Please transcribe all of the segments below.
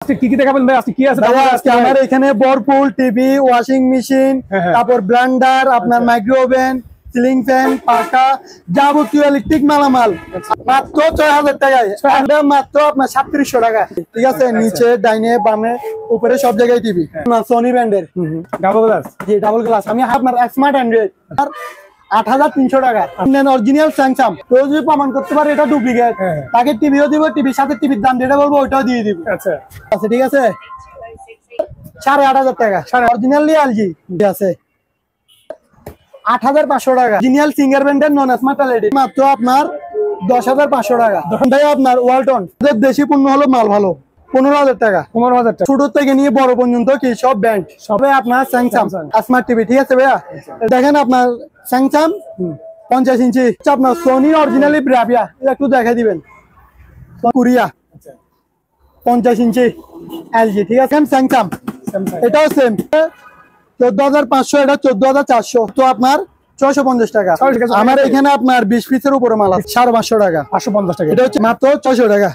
কি কি দেখাবেন ভাই? আজকে কি আছে আজকে আমার এখানে ভরপুর টিভি, ওয়াশিং মেশিন, তারপর ব্লেন্ডার, আপনার মাইক্রো ওভেন, সিলিং ফ্যান, পাখা, যাবতীয় ইলেকট্রিক মালামাল মাত্র ৬০০০ টাকায়, মাত্র আপনার ৩৭০০ টাকা। ঠিক আছে, নিচে ডাইনে বামে উপরে সব জায়গায় টিভি, সনি ব্র্যান্ডের ডাবল গ্লাস। জি ডাবল গ্লাস। আমি আপনার স্মার্ট অ্যান্ড্রয়েড ৮৩০০ টাকা। Original Samsung. তো যদি প্রমাণ করতে পারে এটা ডুপ্লিকেট, তাকে টিভিও দিব, টিভির সাথে টিভির দাম যেটা বলবো ওইটাও দিয়ে দিব। আচ্ছা আচ্ছা ঠিক আছে, ৮৫০০ টাকা। অরিজিনালি এলজি আছে ৮৫০০ টাকা। অরিজিনাল সিঙ্গার ব্র্যান্ডের নন স্মার্ট এলইডি মাত্র আপনার ১০৫০০ টাকা। ভাই আপনার ওয়ালটন দেশি পণ্য হলো মাল ভালো ১৫০০০ টাকা। ১৫০০০ টাকা। ছোট থেকে নিয়ে বড় পর্যন্ত কি সব ব্র্যান্ড, সবে আপনার স্যামসাং স্মার্ট টিভি। ঠিক আছে ভাইয়া, দেখেন আপনার স্যামসাং ৫০ ইঞ্চি, আপনার সোনি অরিজিনালি ব্রাভিয়া একটু দেখা দিবেন, কোরিয়া ৫০ ইঞ্চি এলজি। ঠিক আছে, স্যামসাং এটাও সেম ১৪৫০০, এটা ১৪৪০০। তো আপনার ৬৫০ টাকা। আমার এখানে আপনার ২০ পিসের উপরে মাল আছে ৫৫০ টাকা। ৫৫০ টাকা। এটা হচ্ছে মাত্র ৬০০ টাকা,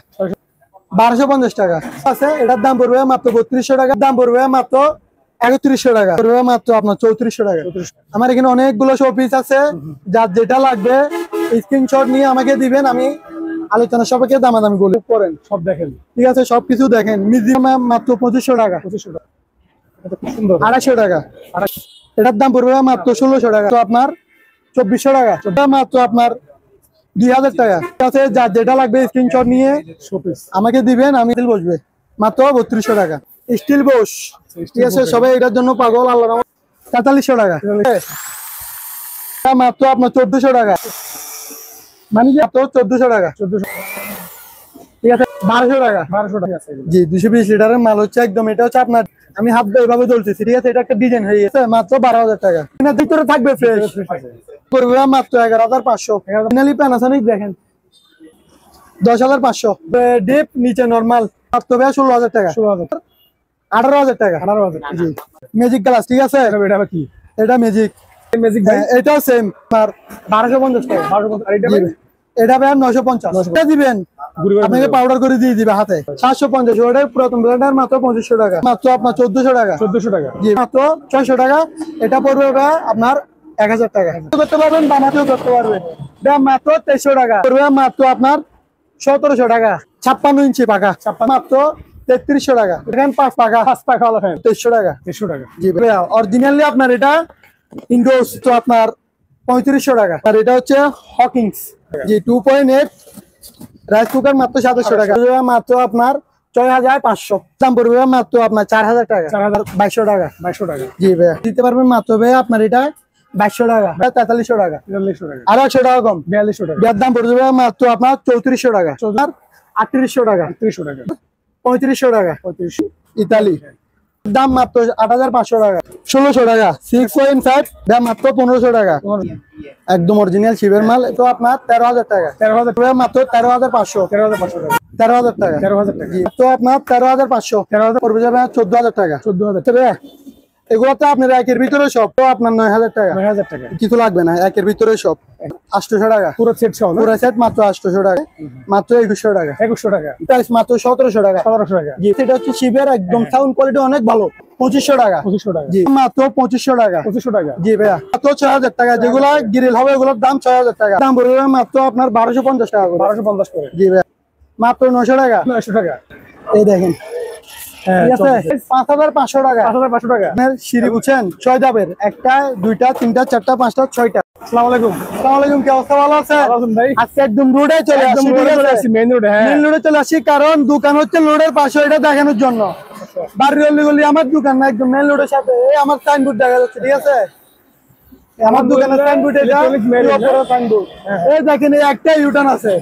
১২৫০ টাকা আছে। এটার দাম পড়বে মাত্র ৩২০০ টাকা, দাম পড়বে মাত্র ৩১০০ টাকা, পড়বে মাত্র আপনার ৩৪০০ টাকা। আমার এখানে অনেকগুলো শোপিস আছে, যার যেটা লাগবে স্ক্রিনশট নিয়ে আমাকে দিবেন, আমি আলোচনা সবাইকে দামাদামি বলে করেন, সব দেখেন। ঠিক আছে, সবকিছু দেখেন। মিউজিয়াম মাত্র ২৫০০ টাকা, ২৫০০ টাকা। এটার দাম পড়বে মাত্র ১৬০০ টাকা, তো আপনার ২৪০০ টাকা, মাত্র আপনার ২০০০ টাকা। ঠিক আছে, যার যেটা লাগবে স্ক্রিনশট নিয়ে আমাকে দিবেন, আমি বসবে মাত্র ৩২০০ টাকা। স্টিল বস, ঠিক আছে, সবাই এটার জন্য পাগল। আল্লাহ ৪৩০০ টাকা, মাত্র আপনার ১৪০০ টাকা, মানে মাত্র ১৪০০ টাকা। ঠিক আছে, ১২০০ টাকা। ১২০০ টাকা জি, ২২০ লিটারের মাল হচ্ছে একদম। এটা হচ্ছে আপনার, আমি হাত দিয়ে এভাবে চলতেছি। ঠিক আছে, এটা একটা ডিজাইন হয়ে গেছে, মাত্র ১২০০০ টাকা। ভিতরে থাকবে ফ্রেশ, করবে মাত্র ১১৫০০। ফাইনালি প্যানাসোনিক দেখেন ১০৫০০। ডিপ নিচে নরমাল মাত্র ১৬০০০ টাকা, ১৮০০০ টাকা। জি, ম্যাজিক গ্লাস। ঠিক আছে, এটা কি? এটা ম্যাজিক, এটাও সেম আর ১২৫০ টাকা। এটা ভাই ৯৫০ দিবেন, আপনাকে পাউডার করে দিয়ে দিবে হাতে। ৭৫০, ওটা পুরাতন ব্র্যান্ডের মাত্র ২৫০০ টাকা, মাত্র আপনার ১৪০০ টাকা। ১৪০০ টাকা জি, মাত্র ৬০০ টাকা। এটা পড়বে আপনার ১০০০ টাকা। করতে পারবেন, বানাতেও করতে পারবেন। দাম মাত্র ২৩০০ টাকা, পড়বে মাত্র আপনার ১৭০০ টাকা। ৫৬ ইঞ্চি পাকা মাত্র ৩৩০০ টাকা। এখানে ৫ পাকা ২৩০০ টাকা। ২৩০০ টাকা জি ভাইয়া। অরিজিনালি আপনার এটা ইন্ডোস, তো আপনার ৩৫০০ টাকা। আর এটা হচ্ছে হকিংস জি 2.8 রাইস কুকার, মাত্র ২৭০০ টাকা, মাত্র আপনার ৬৫০০। দাম পড়বে মাত্র আপনার ৪০০০ টাকা, ২২০০ টাকা। ২২০০ টাকা জি ভাইয়া, দিতে পারবেন মাত্র ভাইয়া আপনার এটা ২২০০ টাকা, ৪৩০০ টাকা, ৪৩০০ টাকা, আর ১০০ টাকা কম, ৪২০০ টাকা। এর দাম পড়বে মাত্র আপনার ৩৪০০ টাকা, ৩৮০০ টাকা, ৩৮০০ টাকা, ৩৫০০ টাকা। ইতালি দাম মাত্র ৮৫০০ টাকা, ১৬০০ টাকা। 6.5 দাম মাত্র ১৫০০ টাকা, একদম অরিজিনাল শিবের মাল। তো আপনার ১৩০০০ টাকা, ১৩০০০ টাকা, মাত্র ১৩৫০০, ১৩৫০০ টাকা, ১৩০০০ টাকা, ১৩০০০ টাকা। তো আপনার ১৩৫০০, ১৩০০০ পড়বে যাবে ১৪০০০ টাকা, ১৪০০০ টাকা। এগুলো তো আপনার একের ভিতরে সব, তো আপনার ৯০০০ টাকা, ৯০০০ টাকা, কিছু লাগবে না, একের ভিতরে সব ৮০০ টাকা, পুরো সেট সহ, পুরো সেট মাত্র ৮০০ টাকা, মাত্র ২১০০ টাকা, ২১০০ টাকা। প্রাইস মাত্র ১৭০০ টাকা, ১৭০০ টাকা জি। এটা হচ্ছে শিবের, একদম সাউন্ড কোয়ালিটি অনেক ভালো, ২৫০০ টাকা, ২৫০০ টাকা জি, মাত্র ২৫০০ টাকা, ২৫০০ টাকা জি ভাইয়া। মাত্র ৬০০০ টাকা, যেগুলো গ্রিল হবে ওগুলোর দাম ৬০০০ টাকা, দাম পড়বে মাত্র আপনার ১২৫০ টাকা, ১২৫০ করে জি ভাইয়া, মাত্র ৯০০ টাকা, ৯০০ টাকা। এই দেখেন, ঠিক আছে, ৫৫০০ টাকা, ৫৫০০ টাকা। সিঁড়ি বুঝছেন, ৬ ধাপের, ১টা ২টা ৩টা ৪টা ৫টা ৬টা। আসসালামু আলাইকুম। আসসালামু আলাইকুম, কি অবস্থা? ভালো আছেন ভাই? আজকে একদম রোডে চলে আসি, মেইন রোডে। হ্যাঁ, মেইন রোডে চলে আসি, কারণ দোকান হচ্ছে রোডের পাশে, এটা দেখানোর জন্য। বাড়ি গলি আমার দোকান না, একদম মেইন রোডের সাথে। এই আমার সাইনবোর্ড দেখা যাচ্ছে, ঠিক আছে, আমার দোকানের সাইনবোর্ড, এটা সাইনবোর্ড। এই দেখেন, এই একটা ইউটার্ন আছে,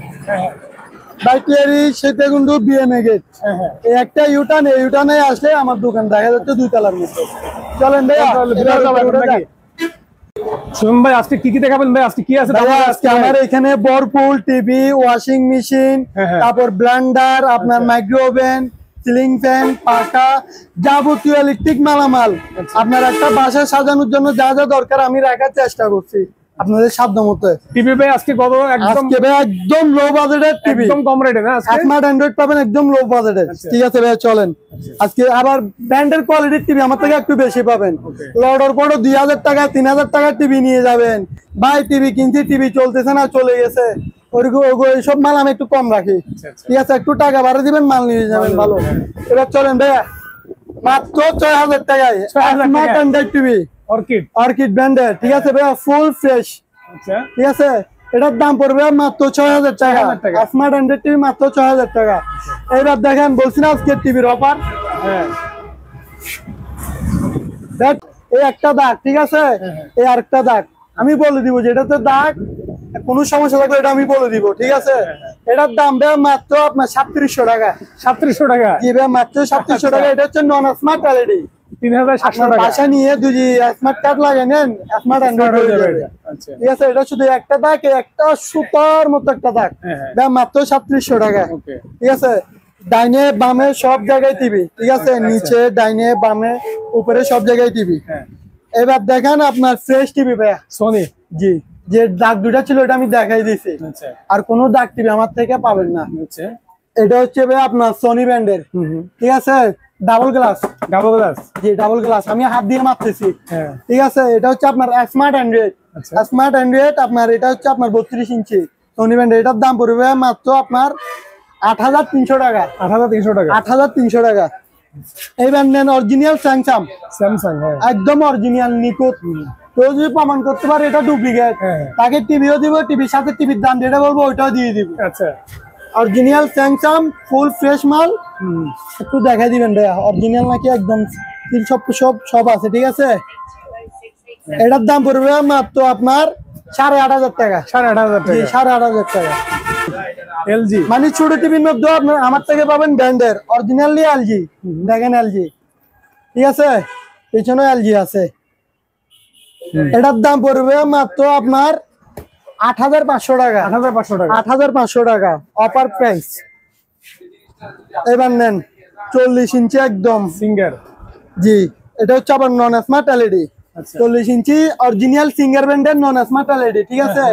বাইটিয়ারি সেতেগুন্ডু বিএমএ গেট, এই একটা ইউটার্ন, এই ইউটার্নে আসলে আমার দোকান দেখা যাচ্ছে ২ তলার মধ্যে। চলেন ভাই, শুনুন ভাই, আজকে কি কি দেখাবেন ভাই? আজকে কি আছে? আজকে আমার এখানে ভরপুর টিভি, ওয়াশিং মেশিন, তারপর ব্লেন্ডার, আপনার মাইক্রো ওভেন, সিলিং ফ্যান, পাখা, যাবতীয় ইলেকট্রিক মালামাল। আপনার একটা বাসা সাজানোর জন্য যা যা দরকার আমি রাখার চেষ্টা করছি। আপনাদের সাধ্য মতো। টিভি ভাই আজকে কত? একদম একদম লো বাজেটের টিভি, একদম কম রেটে না? স্মার্ট অ্যান্ড্রয়েড পাবেন একদম লো বাজেটের। ঠিক আছে ভাই, চলেন আজকে আবার ব্র্যান্ডের কোয়ালিটির টিভি আমার থেকে একটু বেশি পাবেন। অর্ডার করো 2000 টাকা 3000 টাকার টিভি নিয়ে যাবেন। ভাই টিভি কিনছি, টিভি চলতেছে না, চলে গেছে, ওইসব মাল আমি একটু কম রাখি। ঠিক আছে, একটু টাকা বাড়িয়ে দিবেন, মাল নিয়ে যাবেন ভালো। এবার চলেন ভাইয়া, মাত্র 6000 টাকায় স্মার্ট অ্যান্ড্রয়েড টিভি অর্কিড ব্র্যান্ডের। ঠিক আছে ভাইয়া, ফুল ফ্রেশ। ঠিক আছে, এটার দাম পড়বে মাত্র 6000 টাকা। স্মার্ট অ্যান্ড্রয়েড টিভি মাত্র 6000 টাকা। এইবার দেখেন, বলছি না আজকে টিভির অফার। দেখ, এই একটা দাগ, ঠিক আছে, এই আরেকটা দাগ আমি বলে দিব, যেটাতে দাগ কোনো সমস্যা থাকলে এটা আমি বলে দিব। ঠিক আছে, এটার দাম ভাই মাত্র আপনার 3700 টাকা। 3700 টাকা? জি ভাই, মাত্র 3700 টাকা। এটা হচ্ছে নন স্মার্ট এলইডি, 3700 টাকা। বাসা নিয়ে যদি স্মার্ট কার্ড লাগে নেন, স্মার্ট অ্যান্ড্রয়েড হয়ে যাবে। ঠিক আছে, এটা শুধু একটা দাগ, একটা সুতার মতো একটা দাগ, দাম মাত্র 3700 টাকা। ঠিক আছে, ডাইনে বামে সব জায়গায় টিভি। ঠিক আছে, নিচে ডাইনে বামে উপরে সব জায়গায় টিভি। এবার দেখেন আপনার ফ্রেশ টিভি ভাইয়া, সোনি। জি, যে দাগ দুটা ছিল এটা আমি দেখাই দিছি, আর কোনো দাগ টিভি আমার থেকে পাবেন না। এটা হচ্ছে ভাই আপনার সোনি ব্র্যান্ডের। ঠিক আছে, ডাবল গ্লাস। জি, ডাবল গ্লাস, আমি হাত দিয়ে মাপতেছি। ঠিক আছে, এটা হচ্ছে আপনার স্মার্ট অ্যান্ড্রয়েড। স্মার্ট অ্যান্ড্রয়েড আপনার, এটা হচ্ছে আপনার 32 ইঞ্চি সোনি ব্র্যান্ডের। এটার দাম পড়বে মাত্র আপনার 8300 টাকা। 8300 টাকা? 8300 টাকা। এই ব্র্যান্ডের অরিজিনাল স্যামসাং, একদম অরিজিনাল নিখুঁত। কেউ যদি প্রমাণ করতে পারে এটা ডুপ্লিকেট, তাকে টিভিও দিব, টিভির সাথে টিভির দাম যেটা বলবো ওইটাও দিয়ে দিব। আচ্ছা, অরিজিনাল স্যামসাং, ফুল ফ্রেশ মাল। একটু দেখাই দিবেন ভাইয়া, অরিজিনাল নাকি একদম সব আছে। ঠিক আছে, এটার দাম পড়বে মাত্র আপনার 8500 টাকা। 8500 টাকা। এলজি, মানে ছোট টিভির মধ্যে আপনার আমার থেকে পাবেন ব্র্যান্ডের অরিজিনালি এলজি। দেখেন এলজি, ঠিক আছে, পেছনে এলজি আছে। এটার দাম পড়বে মাত্র আপনার 8500 টাকা। 8500 টাকা অফার প্রাইস। এবার নেন 40 ইঞ্চি একদম সিঙ্গার। জি, এটা হচ্ছে আবার নন স্মার্ট এলইডি। 40 ইঞ্চি অরিজিনাল সিঙ্গার ব্র্যান্ডের নন স্মার্ট এলইডি। ঠিক আছে,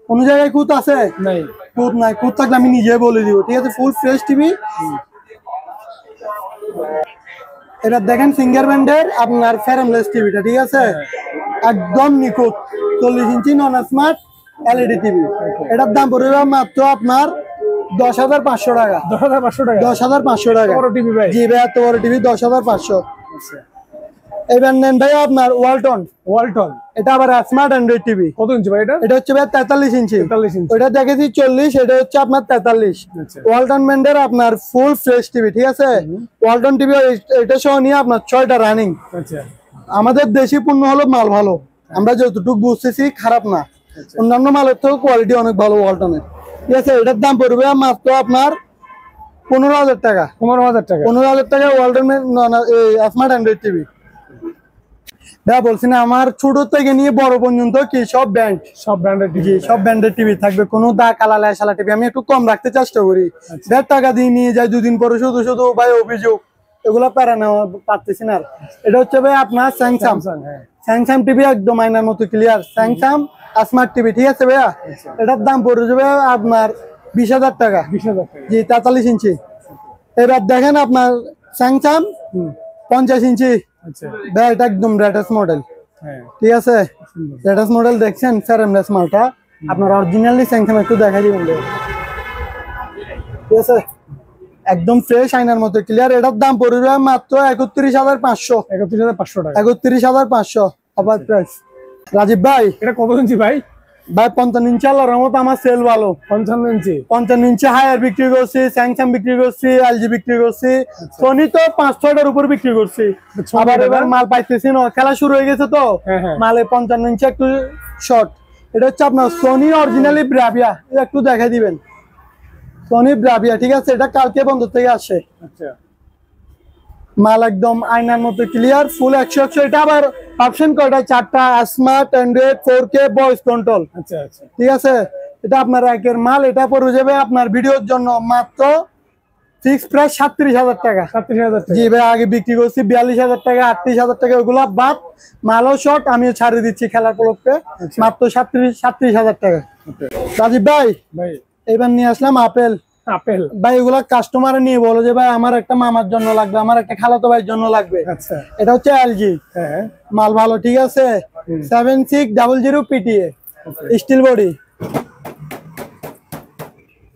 কোন জায়গায় কুত আছে? নাই, কুত নাই। কুত থাকলে আমি নিজে বলে দিব। ঠিক আছে, ফুল ফ্রেশ টিভি। এটা দেখেন সিঙ্গার ব্র্যান্ডের আপনার ফ্রেমলেস টিভিটা। ঠিক আছে, একদম নিখুঁত 40 ইঞ্চি নন স্মার্ট এলইডি টিভি। এটার দাম পড়বে মাত্র আপনার 10500 টাকা। 10500 টাকা। জি ভাই, এত বড় টিভি 10500। এবার নেন ভাই আপনার ওয়ালটন। এটা আবার স্মার্ট অ্যান্ড্রয়েড টিভি। কত ইঞ্চি ভাই এটা? এটা হচ্ছে ভাই 43 ইঞ্চি। ওটা দেখেছি 40, এটা হচ্ছে আপনার 43। ওয়ালটন ব্র্যান্ডের আপনার ফুল ফ্রেশ টিভি। ঠিক আছে, ওয়ালটন টিভি এটা সহ নিয়ে আপনার 6টা রানিং। আমাদের দেশি পণ্য হলো মাল ভালো, আমরা যতটুকু বুঝতেছি খারাপ না। অন্যান্য মালের তো কোয়ালিটি অনেক ভালো ওয়ালটনের। ঠিক আছে, এটার দাম পড়বে মাত্র আপনার 15000 টাকা। 15000 টাকা ওয়ালটনের স্মার্ট অ্যান্ড্রয়েড টিভি। বলছি না, আমার ছোট থেকে নিয়ে বড় পর্যন্ত কি সব ব্র্যান্ডের টিভি থাকবে। কোনো দা কালা শালা টিভি আমি একটু কম রাখতে চেষ্টা করি। 1.5 টাকা দিয়ে নিয়ে যাই, 2 দিন পরে শুধু ভাই অভিযোগ, এগুলো প্যারা নেওয়া পারতেছি না। এটা হচ্ছে ভাই আপনার স্যামসাং টিভি, একদম আয়নার মতো ক্লিয়ার স্যামসাং স্মার্ট টিভি। ঠিক আছে ভাইয়া, এটার দাম পড়ে যাবে আপনার 20000 টাকা। জি, 43 ইঞ্চি। এবার দেখেন আপনার স্যামসাং 50 ইঞ্চি। এটা একদম লেটেস্ট মডেল। ঠিক আছে, লেটেস্ট মডেল দেখছেন, ফ্রেমলেস মালটা আপনার অরিজিনালি স্যামসাং। একটু দেখাই দিবেন। ঠিক আছে, একদম ফ্রেশ আয়নার মতো ক্লিয়ার। এটার দাম পড়বে মাত্র 31500। 31500 অফার প্রাইস। রাজীব ভাই, এটা কত ইঞ্চি ভাই? 55 ইঞ্চি। আল্লাহর রহমতে আমার সেল ভালো। 55 ইঞ্চি হায়ার বিক্রি করছি, স্যামসাং বিক্রি করছি, এলজি বিক্রি করছি, সোনি তো 5-6টার উপর বিক্রি করছি। আবার এবার মাল পাইতেছি না, খেলা শুরু হয়ে গেছে তো মালে 55 ইঞ্চি একটু শর্ট। এটা হচ্ছে আপনার সোনি অরিজিনালি ব্রাভিয়া। একটু দেখা দিবেন, সোনি ব্রাভিয়া। ঠিক আছে, এটা কালকে বন্ধ থেকে আসে। মাল একদম আয়নার মতো ক্লিয়ার, ফুল 100। এটা আবার অপশন কয়টা? 4টা, smart Android, 4K voice control. ঠিক আছে, এটা আপনার একের মাল। এটা পড়ে যাবে আপনার ভিডিওর জন্য মাত্র ফিক্স প্রাইস 37,000 টাকা। 37,000 টাকা। জি ভাই, আগে বিক্রি করছি 42,000 টাকা, 38,000 টাকা, ওগুলা বাদ মালও শর্ট আমিও ছাড়ে দিচ্ছি খেলার উপলক্ষে মাত্র 37,000 টাকা। রাজীব ভাই, ভাই এবার নিয়ে আসলাম আপেল। আপেল ভাই এগুলা কাস্টমার নিয়ে বলো যে ভাই আমার একটা মামার জন্য লাগবে, আমার একটা খালাতো ভাইয়ের জন্য লাগবে। আচ্ছা। এটা হচ্ছে এলজি, হ্যাঁ মাল ভালো, ঠিক আছে। 7600 পিটিএ, স্টিল বডি,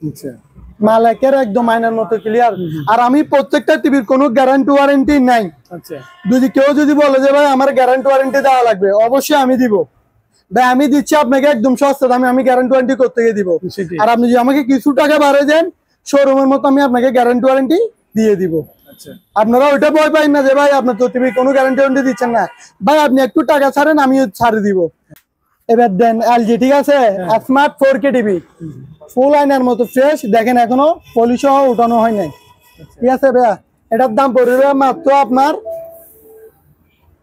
আচ্ছা মাল একের একদম আয়নার মতো ক্লিয়ার। আর আমি প্রত্যেকটা টিভির কোনো গ্যারান্টি ওয়ারেন্টি নাই। আচ্ছা যদি কেউ যদি বলে যে ভাই আমার গ্যারান্টি ওয়ারেন্টি দেওয়া লাগবে, অবশ্যই আমি দিব ভাই। আমি দিচ্ছি আপনাকে একদম সস্তা দামে, আমি গ্যারান্টি ওয়ারেন্টি করতে গিয়ে দিব। আর আপনি যদি আমাকে কিছু টাকা বাড়িয়ে দেন শোরুমের মতো, আমি আপনাকে গ্যারান্টি ওয়ারেন্টি দিয়ে দিব। আচ্ছা। আপনারা ওইটা ভয় পাই না যে ভাই আপনার তো টিভি কোনো গ্যারান্টি ওয়ারেন্টি দিচ্ছেন না। ভাই আপনি একটু টাকা ছাড়েন, আমি ছাড়ে দিব। এবার দেন এলজি, ঠিক আছে, স্মার্ট 4K টিভি, ফুল আয়নার মতো ফ্রেশ, দেখেন এখনো পলিশ উঠানো হয় নাই, ঠিক আছে ভাইয়া। এটার দাম পড়বে মাত্র আপনার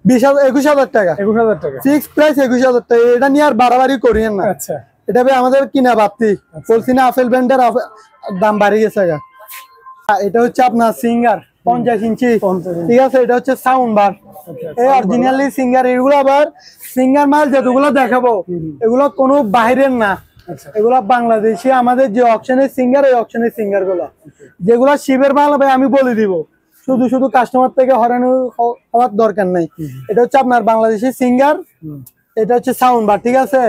21,000 টাকা। 21,000 টাকা ফিক্স প্রাইস 21,000 টাকা। এটা নিয়ে আর বাড়াবাড়ি করিয়েন না। আচ্ছা। এটা ভাই আমাদের কিনা বাড়তি, বলছি না আপেল ব্র্যান্ডের দাম বাড়ি গেছে। এটা হচ্ছে আপনার সিঙ্গার 50 ইঞ্চি, ঠিক আছে। এটা হচ্ছে সাউন্ড বার, এই অরিজিনালি সিঙ্গার। এগুলো আবার সিঙ্গার মাল যেগুলো দেখাবো এগুলো কোনো বাইরের না, এগুলা বাংলাদেশি আমাদের যে অকশনের সিঙ্গার, এই অকশনের সিঙ্গার গুলা যেগুলা শিবের মাল হবে আমি বলে দিব। শুধু শুধু কাস্টমার থেকে হয়রান হওয়ার দরকার নাই। এটা হচ্ছে আপনার বাংলাদেশি সিঙ্গার, এটা হচ্ছে সাউন্ড বার, ঠিক আছে।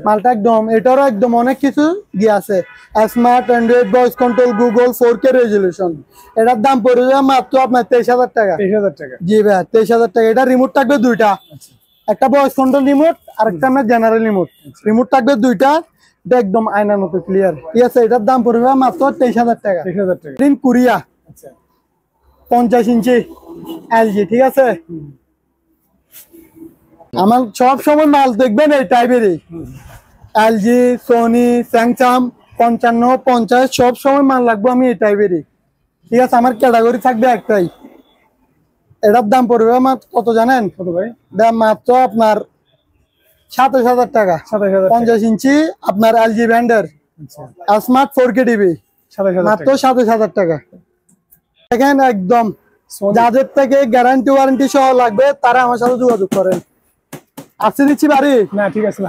মালটা একদম, এটারও একদম অনেক কিছু দিয়ে আছে, smart Android voice control, Google 4K resolution. এটার দাম পড়ে যাবে মাত্র আপনার 23,000 টাকা। 23,000 টাকা। জি ভাই 23,000 টাকা। এটা রিমোট থাকবে দুইটা, একটা ভয়েস কন্ট্রোল রিমোট আর একটা আপনার জেনারেল রিমোট। রিমোট থাকবে দুইটা, এটা একদম আয়নার মতো ক্লিয়ার, ঠিক আছে। এটার দাম পড়বে মাত্র 23,000 টাকা। 23,000 টাকা। কোরিয়া আচ্ছা 50 ইঞ্চি এলজি, ঠিক আছে। আমার সব সময় মাল দেখবেন এই টাইপেরই, এলজি, সোনি, স্যামসাং 55, 50 সব সময় মাল লাগবে আমি এই টাইপেরই, ঠিক আছে। আমার ক্যাটাগরি থাকবে একটাই। এটার দাম পড়বে মাত্র কত জানেন? কত ভাই? দাম মাত্র আপনার 27,000 টাকা। 27,000 50 ইঞ্চি আপনার এলজি ব্র্যান্ডের স্মার্ট 4K টিভি, 27,000 মাত্র 27,000 টাকা। দেখেন একদম, যাদের থেকে গ্যারান্টি ওয়ারেন্টি সহ লাগবে তারা আমার সাথে যোগাযোগ করেন। আসতে দিচ্ছি বাড়ি। না ঠিক আছে।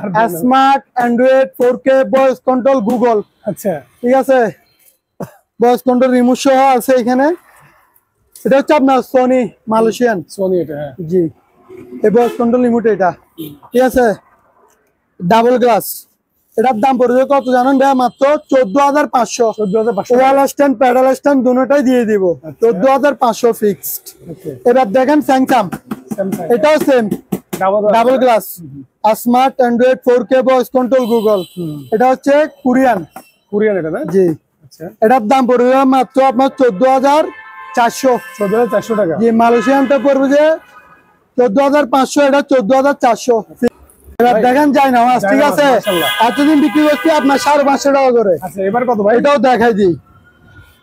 Smart Android 4K voice control Google, আচ্ছা ঠিক আছে। ভয়েস কন্ট্রোল রিমোট সহ আছে এখানে। এটা হচ্ছে আপনার সোনি মালয়েশিয়ান, সোনি এটা। হ্যাঁ জি, এই ভয়েস কন্ট্রোল রিমোট এটা, ঠিক আছে। Double glass. এটার দাম পড়বে কত জানেন ভাই? মাত্র 14,500। 14,500। ওয়াল স্ট্যান্ড, প্যাডাল স্ট্যান্ড দুটোটাই দিয়ে দিব। 14,500 ফিক্সড। এবার দেখেন স্যামসাং, এটাও same double glass, smart Android 4K voice control Google. এটা হচ্ছে কোরিয়ান, কোরিয়ান এটা না? জি। আচ্ছা এটার দাম পড়বে মাত্র আপনার 14,400। 14,400 টাকা। জি, মালয়েশিয়ানটা পড়বে যে 14,500, এটা 14,400। এবার দেখেন যায় না মাছ, ঠিক আছে। এতদিন বিক্রি করছি আপনার 550 টাকা করে। আচ্ছা এবার কত ভাই? এটাও দেখাই দিই।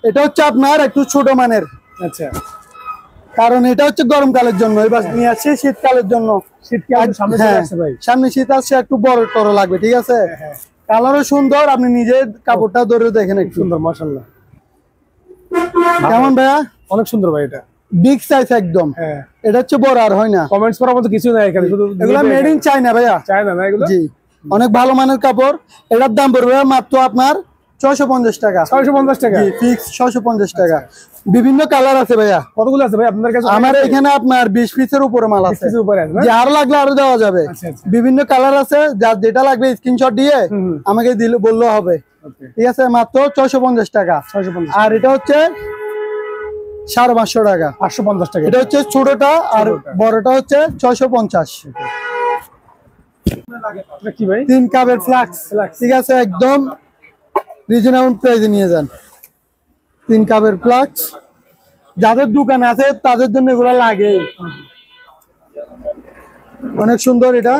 এটা হচ্ছে আপনার একটু ছোট মানের, আচ্ছা কারণ এটা হচ্ছে গরমকালের জন্য, এবার নিয়ে আসছি শীতকালের জন্য। শীতকাল সামনে চলে আসছে ভাই। সামনে শীত আসছে, একটু বড় টড় লাগবে, ঠিক আছে। কালারও সুন্দর, আপনি নিজে কাপড়টা ধরে দেখেন, একটু সুন্দর মাশাআল্লাহ। কেমন ভাইয়া? অনেক সুন্দর ভাই এটা। বিগ সাইজ একদম। হ্যাঁ এটা হচ্ছে বড় আর হয় না। কমেন্টস করার মতো কিছু নাই এখানে, শুধু এগুলা মেড ইন চায়না ভাইয়া। চায়না না এগুলো? জি, অনেক ভালো মানের কাপড়। এটার দাম পড়বে মাত্র আপনার 650 টাকা। 650 টাকা? জি, ফিক্স 650 টাকা। বিভিন্ন কালার আছে ভাইয়া। কতগুলো আছে ভাই আপনার কাছে? আমার এখানে আপনার 20 পিসের উপরে মাল আছে। 20 পিসের উপরে আছে না? যে আরো লাগলে আরো দেওয়া যাবে। আচ্ছা আচ্ছা। বিভিন্ন কালার আছে, যার যেটা লাগবে স্ক্রিনশট দিয়ে আমাকে দিলে বললেও হবে, ওকে ঠিক আছে। মাত্র 650 টাকা। 650। আর এটা হচ্ছে 550 টাকা। 550 টাকা। এটা হচ্ছে ছোটটা, আর বড়টা হচ্ছে 650। এটা কি ভাই? 3 কাপের ফ্লাক্স, ঠিক আছে, একদম রিজনেবল প্রাইসে নিয়ে যান। 3 কাপের ফ্লাক্স, যাদের দোকান আছে তাদের জন্য এগুলো লাগে। অনেক সুন্দর এটা,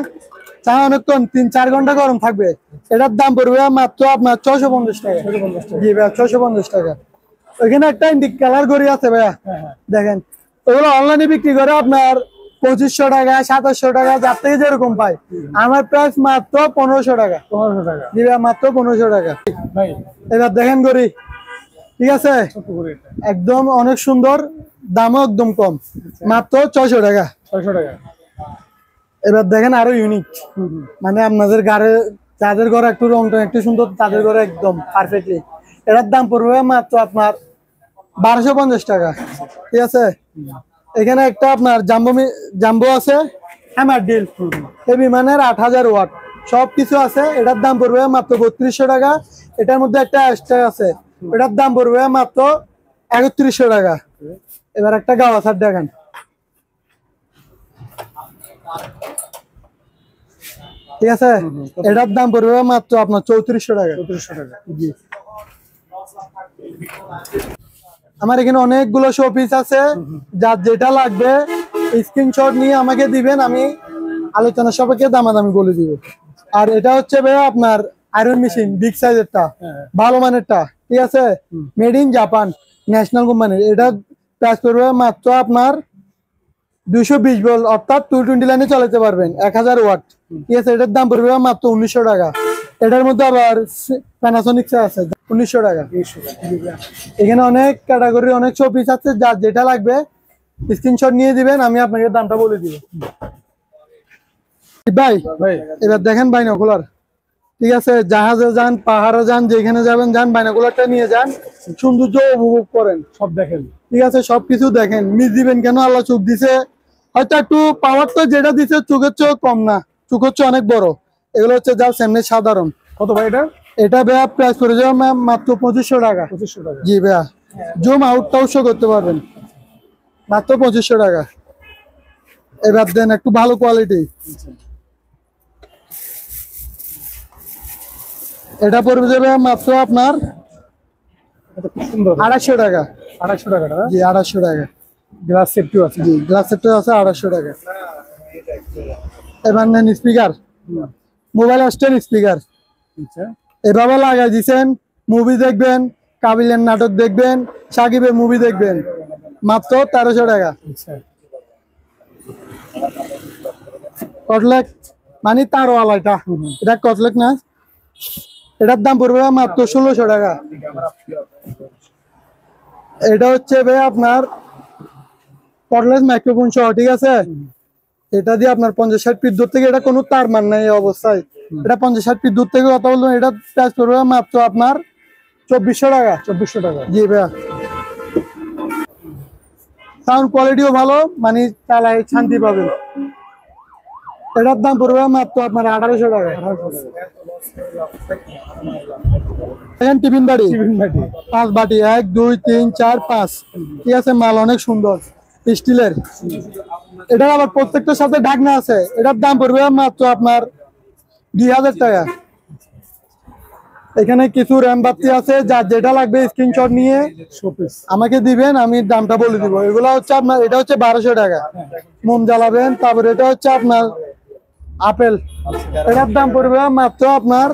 চা অনেকক্ষণ 3-4 ঘন্টা গরম থাকবে। এটার দাম পড়বে মাত্র আপনার 650 টাকা। জি ভাইয়া 650 টাকা। ওইখানে একটা ইন্ডিক কালার ঘড়ি আছে ভাইয়া, দেখেন। ওগুলো অনলাইনে বিক্রি করে আপনার 2500 টাকা, 2700 টাকা, যার থেকে যেরকম পাই। আমার প্রাইস মাত্র 1500 টাকা। 1500 টাকা। জি ভাইয়া মাত্র 1500 টাকা। ভাই এবার দেখেন ঘড়ি ঠিক আছে, একদম অনেক সুন্দর, দামও একদম কম, মাত্র 600 টাকা। 600 টাকা। এবার দেখেন আরো ইউনিক, মানে আপনাদের ঘরে যাদের ঘরে একটু রংটা একটু সুন্দর তাদের ঘরে একদম পারফেক্টলি। এটার দাম পড়বে মাত্র আপনার 1250 টাকা। ঠিক আছে, এখানে একটা আপনার জাম্বো আছে, হ্যামার ডিল, এই বিমানের 8000 ওয়াট সবকিছু আছে। এটার দাম পড়বে মাত্র 3200 টাকা। এটার মধ্যে একটা এক্সট্রা আছে, এটার দাম পড়বে মাত্র 3100 টাকা। এবার একটা গাওয়াসার দেখেন, ঠিক আছে, এটার দাম পড়বে মাত্র আপনার 3400 টাকা। 3400 টাকা। জি, আমার এখানে অনেকগুলো শো পিস আছে, যার যেটা লাগবে স্ক্রিনশট নিয়ে আমাকে দিবেন, আমি আলোচনা সাপেক্ষে দামাদামি বলে দিব। আর এটা হচ্ছে ভাইয়া আপনার আয়রন মেশিন, বিগ সাইজেরটা, ভালো মানেরটা, ঠিক আছে, মেড ইন জাপান, ন্যাশনাল কোম্পানির। এটা প্রাইস পড়বে মাত্র আপনার 220 ভোল্ট, অর্থাৎ 220 লাইনে চালাতে পারবেন, 1000 ওয়াট। ঠিক আছে, এটার দাম পড়বে মাত্র 1900 টাকা। এটার মধ্যে আবার প্যানাসোনিক আছে 1900 টাকা। এখানে অনেক ক্যাটাগরি, অনেক শো পিস আছে, যার যেটা লাগবে স্ক্রিনশট নিয়ে দিবেন, আমি আপনাকে দামটা বলে দিব। ভাই এবার দেখেন বাইনোকুলার, ঠিক আছে, জাহাজে যান, পাহাড়ে যান, যেখানে যাবেন যান, বাইনোকুলারটা নিয়ে যান, সৌন্দর্য উপভোগ করেন, সব দেখেন, ঠিক আছে, সবকিছু দেখেন। মিস দিবেন কেন, আল্লাহ চোখ দিছে, হয়তো একটু পাওয়ার তো যেটা দিছে চোখের চেয়ে কম না, চোখ হচ্ছে অনেক বড়। এগুলো হচ্ছে যা সামনে সাধারণ। কত ভাই এটা? এটা ভাইয়া প্রাইস করে যাবে ম্যাম মাত্র 2500 টাকা। 2500 টাকা। জি ভাইয়া, জুম আউট টাউশো করতে পারবেন, মাত্র 2500 টাকা। এবার দেন একটু ভালো কোয়ালিটি, এটা পড়বে যাবে মাত্র আপনার এটা খুব সুন্দর। 2800 টাকা। 2800 টাকা না? জি 2800 টাকা। গ্লাস সেফটিও আছে। জি, গ্লাস সেটটা আছে 2800 টাকা। এবার নেন স্পিকার, মোবাইল স্ট্যান্ড স্পিকার, আচ্ছা, এভাবে লাগাই দিছেন, মুভি দেখবেন, কাবিলের নাটক দেখবেন, সাকিবের মুভি দেখবেন, মাত্র 1300 টাকা। আচ্ছা, কটলেক মানে তারওয়ালা, এটা কটলেক না, এটার দাম পড়বে মাত্র 1600 টাকা। এটা হচ্ছে ভাই আপনার কটলেস মাইক্রোফোন সহ, ঠিক আছে, এটা দিয়ে আপনার 50-60 ফিট দূর থেকে, এটা কোনো তার মান নাই এই অবস্থায়, এটা 50-60 ফিট দূর থেকে কথা বলবেন, এটা প্রাইস পড়বে মাত্র আপনার 2400 টাকা। 2400 টাকা। জি ভাইয়া, সাউন্ড কোয়ালিটিও ভালো, মানে চালায় শান্তি পাবেন। এটার দাম পড়বে মাত্র আপনার 1800 টাকা। দেখেন টিফিন বাড়ি, 5 বাটি, 1 2 3 4 5, ঠিক আছে, মাল অনেক সুন্দর স্টিলের। এটার আবার প্রত্যেকটার সাথে ঢাকনা আছে। এটার দাম পড়বে মাত্র আপনার 2000 টাকা। এখানে কিছু র্যাম বাতি আছে, যার যেটা লাগবে স্ক্রিনশট নিয়ে শোপিস আমাকে দিবেন, আমি দামটা বলে দিব। এগুলো হচ্ছে আপনার, এটা হচ্ছে 1200 টাকা, মোম জ্বালাবেন। তারপর এটা হচ্ছে আপনার আপেল, এটার দাম পড়বে মাত্র আপনার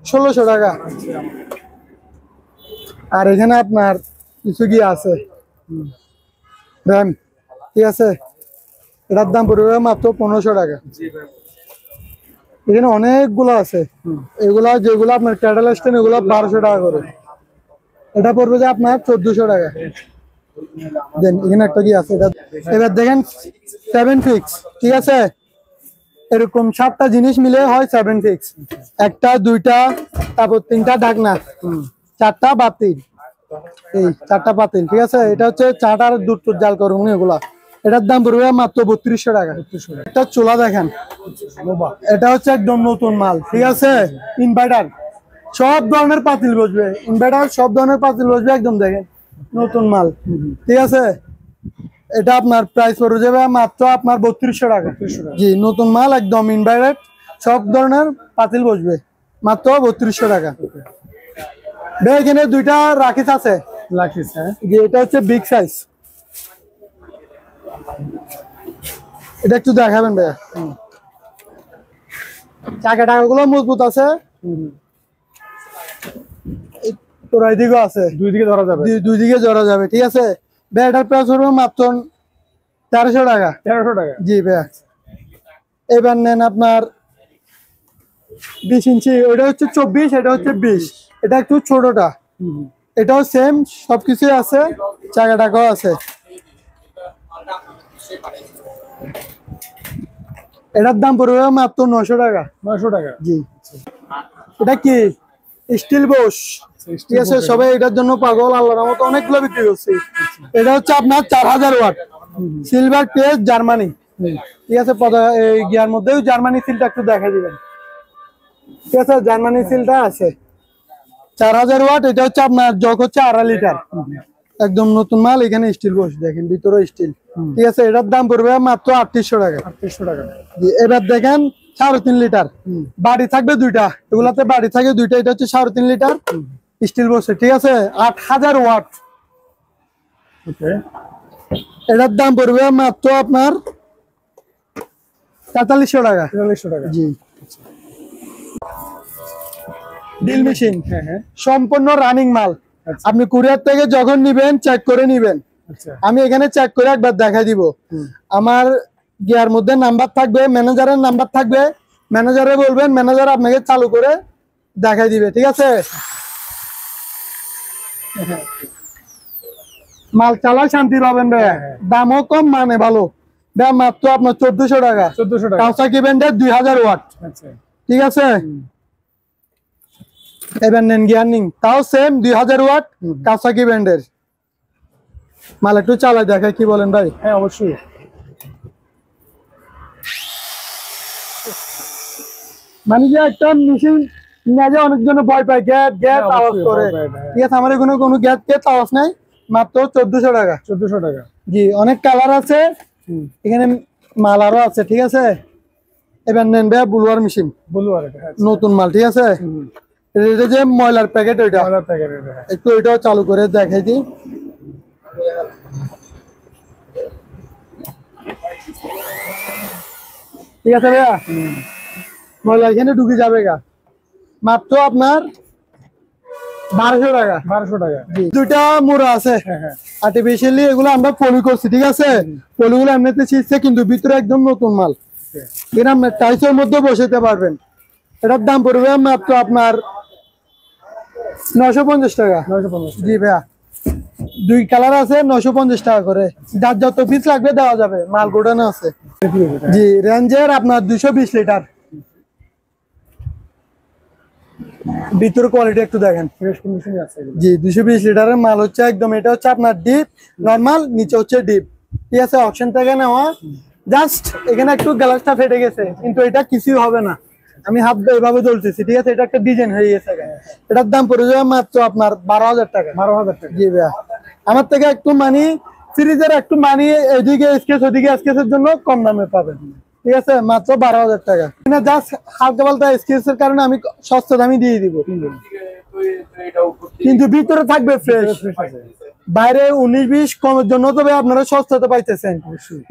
1600 টাকা। আর এখানে আপনার কিছু কি আছে র্যাম, ঠিক আছে, এটার দাম পড়বে মাত্র 1500 টাকা। এখানে অনেকগুলো আছে, এগুলা যেগুলো আপনার ক্যাটাল স্ট্যান্ড, এগুলো 1200 টাকা করে। এটা পড়বে যে আপনার 1400 টাকা। দেন এখানে একটা কি আছে, এটা এবার দেখেন 7 ফিক্স, ঠিক আছে, এরকম 7টা জিনিস মিলে হয় 7 ফিক্স। একটা, দুইটা, তারপর 3টা ঢাকনা, 4টা বাতিল, এই 4টা পাতিল, ঠিক আছে। এটা হচ্ছে চাটার দুধ টুধ জাল করুন এগুলা। এটার দাম পড়বে মাত্র 3200 টাকা। একটা চুলা দেখেন, এটা হচ্ছে একদম নতুন মাল, ঠিক আছে, ইনভার্টার, সব ধরনের পাতিল বসবে, ইনভার্টার সব ধরনের পাতিল বসবে, একদম দেখেন নতুন মাল, ঠিক আছে। এটা আপনার প্রাইস পড়ে যাবে মাত্র আপনার 3200 টাকা। জি, নতুন মাল, একদম ইনভার্টার, সব ধরনের পাতিল বসবে, মাত্র 3200 টাকা। ভাই এখানে দুইটা রাখিস আছে, লাখিস, হ্যাঁ, যে এটা হচ্ছে বিগ সাইজ, এটা একটু দেখাবেন ভাইয়া। চাকা টাকা গুলো মজবুত আছে, তোরা এদিকেও আছে, দুই দিকে ধরা যাবে, দুই দিকে জড়া যাবে, ঠিক আছে। ভাই এটার প্রাইস হবে মাত্র 1300 টাকা। 1300 টাকা। জি ভাইয়া। এবার নেন আপনার 20 ইঞ্চি, ওইটা হচ্ছে 24, এটা হচ্ছে 20, এটা একটু ছোটটা, এটাও সেম, সবকিছু আছে, চাকা টাকাও আছে। এটার দাম পড়বে মাত্র 900 টাকা। 900 টাকা। জি। এটা কি স্টিল বস, ঠিক আছে, সবাই এটার জন্য পাগল, আল্লাহর রহমতে অনেকগুলো বিক্রি করছে। এটা হচ্ছে আপনার 4000 ওয়াট, সিলভার প্লেট, জার্মানি, ঠিক আছে। এই গিয়ার মধ্যেও জার্মানি সিলটা একটু দেখা দিবেন, ঠিক আছে, জার্মানি সিলটা আছে। 4000 ওয়াট, এটা হচ্ছে আপনার জগ হচ্ছে 2.5 লিটার, একদম নতুন মাল। এখানে স্টিল বস দেখেন, ভিতরে স্টিল, ঠিক আছে। এটার দাম পড়বে মাত্র 3800 টাকা। 3800 টাকা। এবার দেখেন 3.5 লিটার, বাড়ি থাকবে দুইটা, এগুলাতে বাড়ি থাকে দুইটা। এটা হচ্ছে 3.5 লিটার স্টিল বসে, ঠিক আছে, 8000 ওয়াট। ওকে, এটার দাম পড়বে মাত্র আপনার 4300 টাকা। 4300 টাকা। জি। ড্রিল মেশিন, হ্যাঁ হ্যাঁ। সম্পূর্ণ রানিং মাল। আচ্ছা। আপনি কুরিয়ার থেকে যখন নিবেন চেক করে নিবেন। আচ্ছা। আমি এখানে চেক করে একবার দেখাই দিব। আমার গিয়ার মধ্যে নাম্বার থাকবে, ম্যানেজারের নাম্বার থাকবে, ম্যানেজারে বলবেন, ম্যানেজার আপনাকে চালু করে দেখাই দিবে, ঠিক আছে। মাল চালায় শান্তি পাবেন ভাই, দামও কম, মানে ভালো। দাম মাত্র আপনার 1400 টাকা। 1400 টাকা। কাওয়াসাকি ব্র্যান্ডের 2000 ওয়াট, আচ্ছা। ঠিক আছে। এবার নেন গিয়ারনিং, তাও সেম 2000 ওয়াট, কাওয়াসাকি ব্র্যান্ডের মাল। একটু চালাই দেখায়, কি বলেন ভাই? হ্যাঁ অবশ্যই। মানে যে একটা মেশিন নিয়ে অনেকজন ভয় পায়, গ্যাট গ্যাট হ্যাঁ, আওয়াজ অবশ্যই করে, ভয় পায়, ঠিক আছে। আমার এখানে কোনো গ্যাট গ্যাট আওয়াজ নাই, মাত্র 1400 টাকা। 1400 টাকা। জি, অনেক কালার আছে এখানে, মাল আরো আছে, ঠিক আছে। এবার নেন ভাই বুলওয়ার মেশিন, বলবো আর এটা। আচ্ছা। নতুন মাল, ঠিক আছে। এটা যে ময়লার প্যাকেট, ওইটা হাজার টাকা রেট। হ্যাঁ। একটু ওইটাও চালু করে দেখাই দিই। ঠিক আছে ভাইয়া, ময়লা এখানে ঢুকে যাবে গা, মাত্র আপনার 1200 টাকা। 1200 টাকা। জি, দুইটা মোড়া আছে হ্যাঁ হ্যাঁ। আর্টিফিশিয়ালি, এগুলো আমরা পলি করছি, ঠিক আছে। পলিগুলো এমনিতে ছিঁড়ছে, কিন্তু ভিতরে একদম নতুন মাল। এটা আপনি টাইসের মধ্যে বসাতে পারবেন। এটার দাম পড়বে মাত্র আপনার 950 টাকা। 950 জি ভাইয়া, দুই কালার আছে, 950 টাকা করে। যার যত পিস লাগবে দেওয়া যাবে, মাল গোডানো আছে। টাকা। জি, রেঞ্জের আপনার 220 লিটার। ভিতর কোয়ালিটি একটু দেখেন, ফ্রেশ কন্ডিশনে আছে এগুলো। জি। 220 লিটারের মাল হচ্ছে একদম, এটা হচ্ছে আপনার ডিপ নরমাল, নিচে হচ্ছে ডিপ, ঠিক আছে। অপশন থেকে নেওয়া, জাস্ট এখানে একটু গ্লাসটা ফেটে গেছে, কিন্তু এটা কিছুই হবে না। আমি হাত দিয়ে এভাবে চলতেছি, ঠিক আছে। এটা একটা ডিজাইন হয়ে গেছে। এটার দাম পড়ে যাবে মাত্র আপনার 12000 টাকা। 12000 টাকা। জি ভাইয়া, আমার থেকে একটু মানি, সিরিজের একটু মানি, এদিকে স্কেচ ওদিকে স্কেচের জন্য কম দামে পাবেন, ঠিক আছে। মাত্র 12000 টাকা। জাস্ট হালকা পাল্টা স্কেচের কারণে আমি সস্তা দামি দিয়ে দিব, কিন্তু ভিতরে থাকবে ফ্রেশ। ফ্রেশ আছে। বাইরে 19-20 কমের জন্য তবে আপনারা সস্তাতে পাইতেছেন,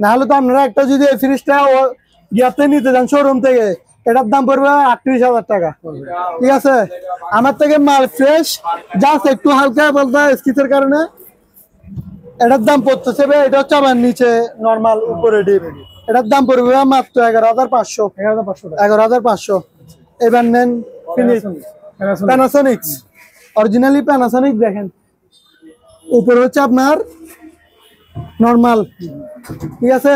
না হলে তো আপনারা একটা যদি এই ফ্রিজটা ইয়াতে নিতে যান শোরুম থেকে, এটার দাম পড়বে 38,000 টাকা, ঠিক আছে। আমার থেকে মাল ফ্রেশ, জাস্ট একটু হালকা পাল্টা স্কেচের কারণে এটার দাম পড়তেছে। এটা হচ্ছে আবার নিচে নরমাল, উপরে ডিপ। এটার দাম পড়বে মাত্র 11500। 11500 টাকা। 11500। এবার নেন প্যানাসোনিক্স, অরিজিনালি প্যানাসোনিক। দেখেন উপরে হচ্ছে আপনার নরমাল, ঠিক আছে,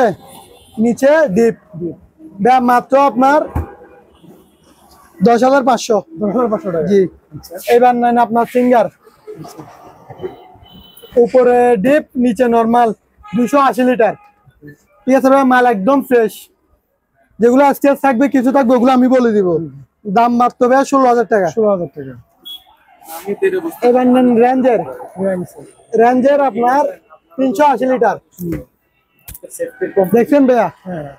নিচে ডিপ। মাত্র আপনার 10500। 10500 টাকা। জি। এবার নেন আপনার সিঙ্গার, উপরে ডিপ, নিচে নরমাল, 280 লিটার, ঠিক আছে ভাই। মাল একদম ফ্রেশ, যেগুলো আজকে থাকবে, কিছু থাকবে, ওগুলো আমি বলে দিব। দাম মাত্র ভাই 16000 টাকা। 16000 টাকা। এবার নেন রেঞ্জের আপনার 380 লিটার, দেখছেন ভাইয়া। হ্যাঁ।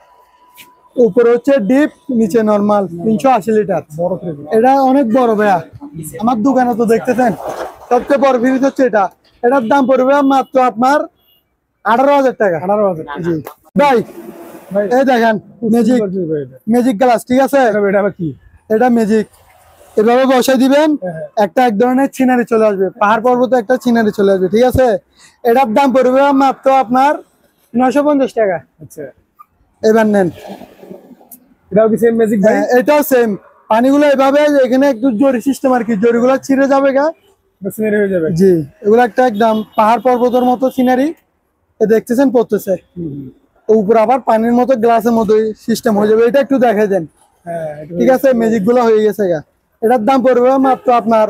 উপরে হচ্ছে ডিপ, নিচে নরমাল, 380 লিটার। বড় ফ্রিজ। এটা অনেক বড় ভাইয়া, আমার দোকানে তো দেখতেছেন সবচেয়ে বড় ফ্রিজ হচ্ছে এটা। এটার দাম পড়বে মাত্র আপনার 18000 টাকা। 18000 টাকা। জি ভাই, এই দেখেন ম্যাজিক, ম্যাজিক গ্লাস, ঠিক আছে। এটা আবার কি? এটা ম্যাজিক, এভাবে বসাই দিবেন, একটা এক ধরনের সিনারি চলে আসবে, পাহাড় পর্বতে একটা সিনারি চলে আসবে, ঠিক আছে। এটার দাম পড়বে মাত্র আপনার 950 টাকা। আচ্ছা। এবার নেন, এটাও কি সেম ম্যাজিক ভাই? এটাও সেম। পানিগুলো এভাবে, এখানে একটু জরি সিস্টেম আর কি, জরিগুলো ছিঁড়ে যাবে গা, সিনারি হয়ে যাবে। জি, এগুলো একটা একদম পাহাড় পর্বতের মতো সিনারি দেখতেছেন পড়তেছে, উপর আবার পানির মতো গ্লাসের মতো সিস্টেম হয়ে যাবে। এটা একটু দেখাই দেন। হ্যাঁ, ঠিক আছে, ম্যাজিক গুলো হয়ে গেছে গা। এটার দাম পড়বে মাত্র আপনার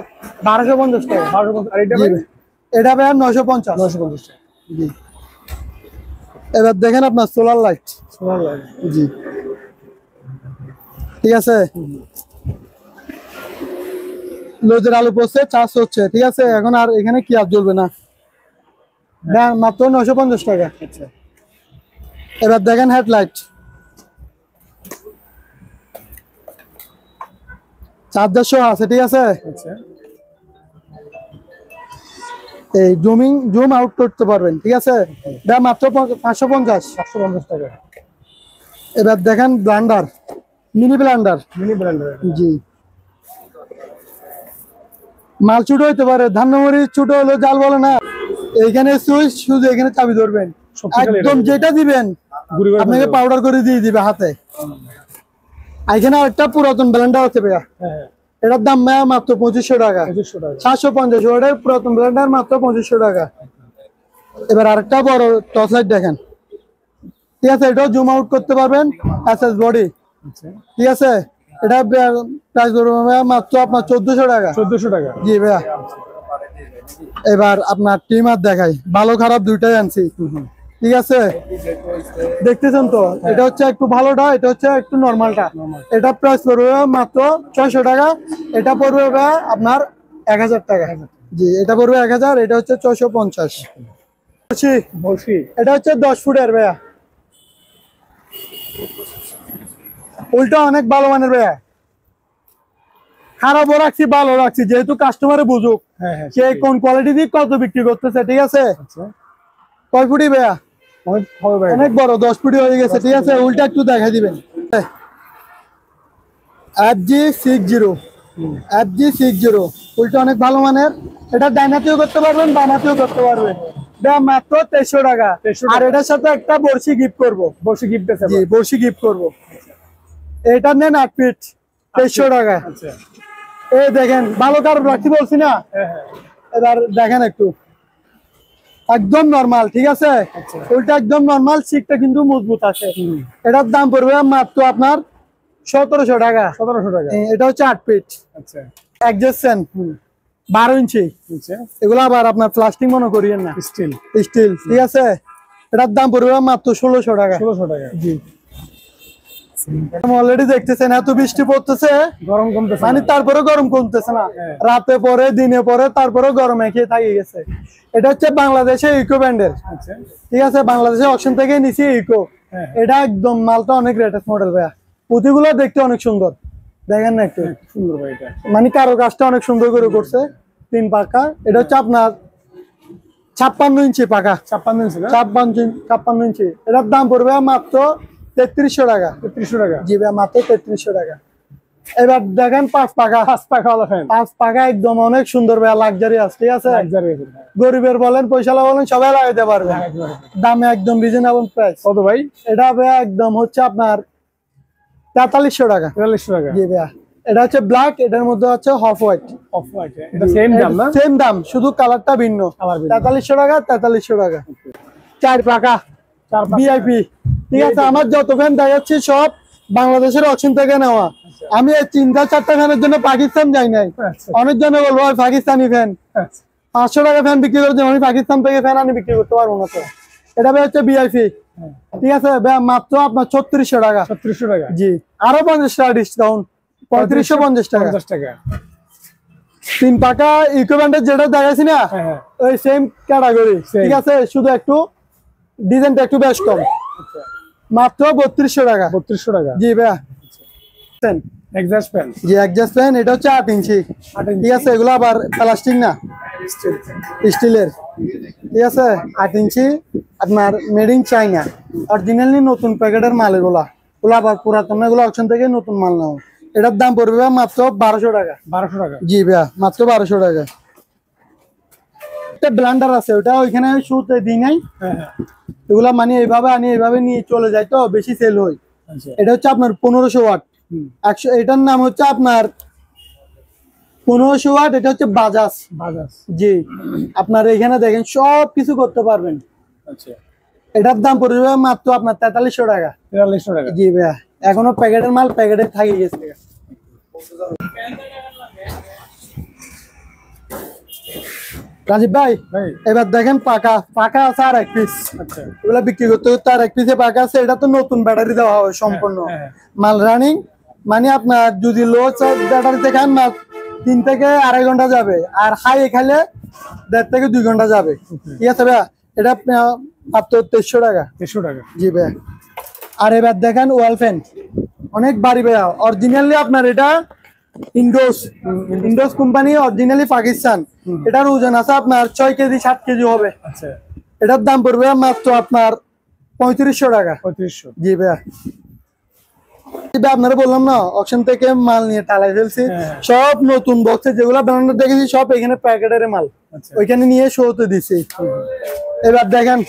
1250 টাকা। 1250। আর এটা জি, ভাই? এটা ভাই 950। 950 টাকা। জি, এবার দেখেন আপনার সোলার লাইট। Solar light. জি, ঠিক আছে, লোদের আলো পড়ছে, চার্জ হচ্ছে। ঠিক আছে, এখন আর এখানে কি আর জ্বলবে না। দাম মাত্র 950 টাকা। আচ্ছা। এবার দেখেন হেডলাইট, চার্জার সহ আছে। ঠিক আছে, আচ্ছা। এই জুম আউট করতে পারবেন। ঠিক আছে, দাম মাত্র 550। 550 টাকা। এবার দেখেন blender, mini blender. Mini blender. জি, মাল ছোট হইতে পারে, ধান্যমরি ছোট হলো জাল বলে না। এইখানে সুইচ, শুধু এখানে চাবি ধরবেন, শক্তিশালী একদম এটা। যেটা দিবেন গুড়ি করে আপনাকে ফেলবে। পাউডার করে দিয়ে দিবে হাতে। এখানে আরেকটা পুরাতন ব্লেন্ডার আছে ভাইয়া, হ্যাঁ, এটার দাম ভাইয়া মাত্র 2500 টাকা। 2500 টাকা। 750 ওটার পুরাতন ব্লেন্ডার মাত্র 2500 টাকা। এবার আরেকটা বড় টর্চ লাইট দেখেন। ঠিক আছে, এটাও জুম আউট করতে পারবেন, এসএস বডি। আচ্ছা। ঠিক আছে, এটা প্রাইস পড়বে ভাইয়া মাত্র আপনার 1400 টাকা। 1400 টাকা। জি ভাইয়া। এবার আপনার ট্রিমার দেখাই, ভালো খারাপ দুইটাই আনছি। ঠিক আছে, দেখতেছেন তো, এটা হচ্ছে একটু ভালোটা, এটা হচ্ছে একটু নরমালটা। এটা প্রাইস পড়বে মাত্র 600 টাকা। এটা পড়বে ভাইয়া আপনার 1000 টাকা। জি, এটা পড়বে 1000, এটা হচ্ছে 650। বলছি এটা হচ্ছে 10 ফুটের ভাইয়া, উল্টা অনেক ভালো মানের ভাইয়া। খারাপও রাখছি, ভালো রাখছি, যেহেতু কাস্টমারে বুঝুক হ্যাঁ, হ্যাঁ, সে কোন কোয়ালিটি দিয়ে কত বিক্রি করতেছে। ঠিক আছে, আচ্ছা। কয় ফুটি ভাইয়া? অনেক হবে ভাই। অনেক বড়, 10 ফুটি হয়ে গেছে। ঠিক আছে, উল্টা একটু দেখা দিবেন। FG60, FG60 উল্টা অনেক ভালো মানের। এটা ডাইনাতেও করতে পারবেন, বামাতেও করতে পারবেন। দাম মাত্র 2300 টাকা। 2300 আর টাকা। এটার সাথে একটা বড়শি গিফট করবো। বসে গিফট আছে। জি, বড়শি গিফট করবো। এটা নেন 8 ফিট, 2300 টাকা। আচ্ছা। এই দেখেন, ভালো কারো রাখতে বলছি না। হ্যাঁ, হ্যাঁ। এবার দেখেন একটু, একদম নরমাল। ঠিক আছে, আচ্ছা। ওইটা একদম নরমাল, শিকটা কিন্তু মজবুত আছে। এটার দাম পড়বে মাত্র আপনার 1700 টাকা। 1700 টাকা। এটা হচ্ছে 8 ফিট। আচ্ছা। অ্যাডজাস্টন 12 ইঞ্চি। আচ্ছা। এগুলো আবার আপনার প্লাস্টিক মনে করিয়েন না, স্টিল। স্টিল। ঠিক আছে, এটার দাম পড়বে মাত্র 1600 টাকা। 1600 টাকা। জি, অলরেডি দেখতেছেন এত বৃষ্টি পড়তেছে, গরম কমতেছে মানে না। তারপরে গরম কমতেছে না। হ্যাঁ। রাতে পরে দিনে পরে তারপরে গরম এখিয়ে থাকে গেছে। এটা হচ্ছে বাংলাদেশে ইকো ব্র্যান্ডের। আচ্ছা। ঠিক আছে, বাংলাদেশের অপশন থেকে নিছি ইকো। হ্যাঁ। এটা একদম মালটা অনেক লেটেস্ট মডেল ভাইয়া, পুঁতিগুলো দেখতে অনেক সুন্দর। দেখেন না একটু, সুন্দর ভাই এটা। মানে কারো কাজটা অনেক সুন্দর করে করছে। 3 পাকা, এটা হচ্ছে আপনার 56 ইঞ্চি পাকা। 56 ইঞ্চি না? 56 ইঞ্চি। এটার দাম পড়বে মাত্র 3300 টাকা। 3300 টাকা। জি ভাই, মাত্র 3300 টাকা। এবার দেখেন 5 পাকা। 5 পাকা ওয়ালা ফ্যান। 5 পাকা একদম অনেক সুন্দর ভাই, লাক্সারিয়াস। ঠিক আছে, লাক্সারি। গরিবের বলেন পয়সালা বলেন সবাই লাগাইতে পারবে, দামে একদম রিজনেবল প্রাইস। কত ভাই? এটা ভাই একদম হচ্ছে আপনার 4300 টাকা। 4300 টাকা। জি ভাইয়া, এটা হচ্ছে ব্ল্যাক, এটার মধ্যে হচ্ছে অফ হোয়াইট। Off white. এটা সেম দাম না? সেম দাম, শুধু কালারটা ভিন্ন। কালার ভিন্ন। 4300 টাকা, 4300 টাকা। 4 পাকা 4 পাকা। ভিআইপি। ঠিক আছে, আমার যত ফ্যান দেখাচ্ছি সব বাংলাদেশের অকশন থেকে নেওয়া। আমি এই 3-4টা ফ্যানের জন্য পাকিস্তান যাই নাই। আচ্ছা। অনেক জনে বলবো ভাই পাকিস্তানি ফ্যান, আচ্ছা। 500 টাকা ফ্যান বিক্রি করতে, আমি পাকিস্তান থেকে ফ্যান আনি বিক্রি করতে পারবো না তো। এটা ভাই হচ্ছে ভিআইপি। ঠিক আছে ভাই, মাত্র আপনার 3600 টাকা। 3600 টাকা। জি, আরো 50 টাকা ডিসকাউন্ট, 3550 টাকা। 50 টাকা। 3 পাকা ইকো ব্র্যান্ডের যেটা দেখাইছি না, হ্যাঁ, হ্যাঁ। ওই সেম ক্যাটাগরি। Same। ঠিক আছে, শুধু একটু ডিজাইনটা একটু বেশ কম, আচ্ছা। মাত্র 3200 টাকা। 3200 টাকা। জি ভাইয়া। Exhaust fan. জি, অ্যাডজাস্ট ফ্যান, এটা হচ্ছে 8 ইঞ্চি। 8 ইঞ্চি। ঠিক আছে, এগুলো আবার প্লাস্টিক না, স্টিল। স্টিলের। ঠিক আছে, 8 ইঞ্চি আপনার মেড ইন চাইনা, অরিজিনালি নতুন প্যাকেটের মাল। এগুলো আবার পুরাতন, এগুলো অকশন থেকে নতুন মাল নাও। এটার দাম পড়বে মাত্র 1200 টাকা। 1200 টাকা। জি ভাইয়া, মাত্র 1200 টাকা। একটা ব্লান্ডার আছে, ওটা ওইখানে শুতে দিই নাই। হ্যাঁ, হ্যাঁ। এগুলা মানে এইভাবে আনি, এইভাবে নিয়ে চলে যায় তো, বেশি সেল হয়। আচ্ছা। এটা হচ্ছে আপনার 1500 ওয়াট। 100, এটার নাম হচ্ছে আপনার 1500 ওয়াট, এটা হচ্ছে বাজাজ। বাজাজ। জি, আপনার এখানে দেখেন সব কিছু করতে পারবেন। আচ্ছা, এটার দাম পড়ে যাবে মাত্র আপনার 4300 টাকা। 4300 টাকা। জি ভাইয়া, এখনো প্যাকেটের মাল প্যাকেটে থাকে গেছে। রাজীব ভাই, ভাই, এবার দেখেন পাকা আছে আর এক পিস। আচ্ছা, এগুলা বিক্রি করতে করতে আর এক পিসে পাকা আছে। এটা তো নতুন ব্যাটারি দেওয়া হবে সম্পূর্ণ, হ্যাঁ, মাল রানিং। মানে আপনার যদি লো ব্যাটারিতে খান মাল 3 থেকে 2.5 ঘন্টা যাবে, আর হাই খাইলে 1.5 থেকে 2 ঘন্টা যাবে। ঠিক আছে ভাইয়া, এটা মাত্র 2300 টাকা। 2300 টাকা। জি ভাইয়া। আর এবার দেখেন ওয়াল ফ্যান, অনেক বাড়ি ভাইয়া, অরিজিনালি আপনার এটা ইন্ডোস কোম্পানি, অরিজিনালি পাকিস্তান। এটার ওজন আছে আপনার 6 কেজি 7 কেজি হবে। আচ্ছা, এটার দাম পড়বে মাত্র আপনার 3500 টাকা। 3500। জি ভাইয়া। আপনারা বললাম না, অকশন থেকে মাল নিয়ে টালাই ফেলছি, সব নতুন বক্সে যেগুলো ব্র্যান্ডেড দেখেছি সব এখানে প্যাকেটের মাল, আচ্ছা, ওইখানে নিয়ে শোতে দিছি। এবার দেখেন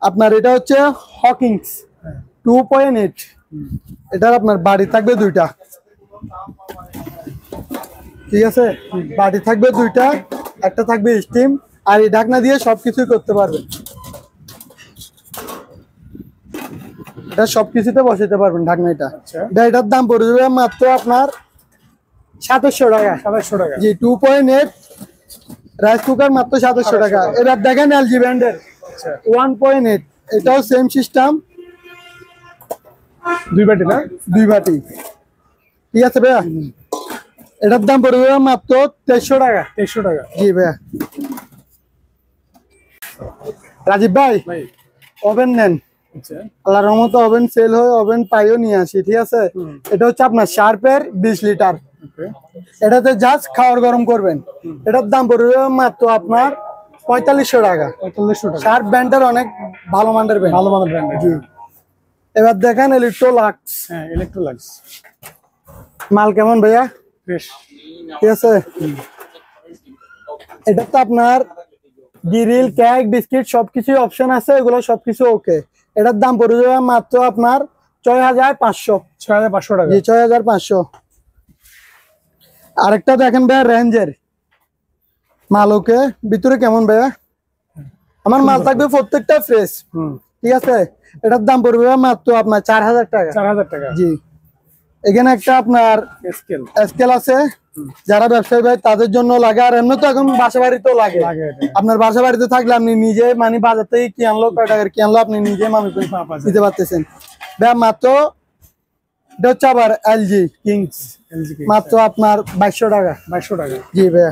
আপনার এটা হচ্ছে হকিংস 2.8। এটার আপনার বাড়ি থাকবে 2টা। ঠিক আছে, বাড়ি থাকবে 2টা, একটা থাকবে স্টিম, আর এই ঢাকনা দিয়ে সবকিছুই করতে পারবেন। এটা সবকিছুতে বসাতে পারবেন ঢাকনাটা। আচ্ছা, এটার দাম পড়ে যাবে মাত্র আপনার 2700 টাকা। 2700 টাকা। জি, 2.8 রাইস কুকার মাত্র 2700 টাকা। এবার দেখেন এলজি ব্র্যান্ডের আচ্ছা, 1.8, এটাও সেম সিস্টেম, 2 বাটি না? 2 বাটি। ঠিক আছে ভাইয়া, এটার দাম পড়ে যাবে মাত্র 2300 টাকা। 2300 টাকা। জি ভাইয়া। রাজীব ভাই, ভাই, ওভেন নেন, আচ্ছা, আল্লাহর রহমতে ওভেন সেল হয়, ওভেন পাইও নিয়ে আসি। ঠিক আছে, এটা হচ্ছে আপনার শার্পের 20 লিটার। ওকে, এটাতে জাস্ট খাওয়ার গরম করবেন। এটার দাম পড়বে মাত্র আপনার 4500 টাকা। 4500 টাকা। শার্প ব্র্যান্ডের অনেক ভালো মানের ব্র্যান্ড। ভালো মানের ব্র্যান্ড। জি। এবার দেখেন ইলেকট্রোলাক্স, হ্যাঁ, ইলেকট্রোলাক্স। মাল কেমন ভাইয়া? ফ্রেশ। ঠিক আছে, এটা তো আপনার গ্রিল, কেক, বিস্কিট সবকিছু অপশন আছে, এগুলো সবকিছু ওকে। এটার দাম পড়ে যাবে মাত্র আপনার 6500। 6500 টাকা। জি, 6500। আরেকটা দেখেন ভাইয়া, রেঞ্জের মাল ওকে। ভিতরে কেমন ভাইয়া? আমার মাল থাকবে প্রত্যেকটা ফ্রেশ। ঠিক আছে, এটার দাম পড়বে মাত্র আপনার 4000 টাকা। 4000 টাকা। জি। এখানে একটা আপনার স্কেল। স্কেল আছে, যারা ব্যবসায়ী ভাই তাদের জন্য লাগে, আর এমনি তো এখন বাসা বাড়িতেও লাগে। লাগে এটা। আপনার বাসা বাড়িতে থাকলে আপনি নিজে মানে বাজার থেকে কি আনলো, কয় টাকার কি আনলো, আপনি নিজে মানুষ দিতে পারতেছেন। ভাই মাত্র এটা হচ্ছে আবার এলজি কিংস, এলজি কে মাত্র আপনার 2200 টাকা। 2200 টাকা। জি ভাইয়া।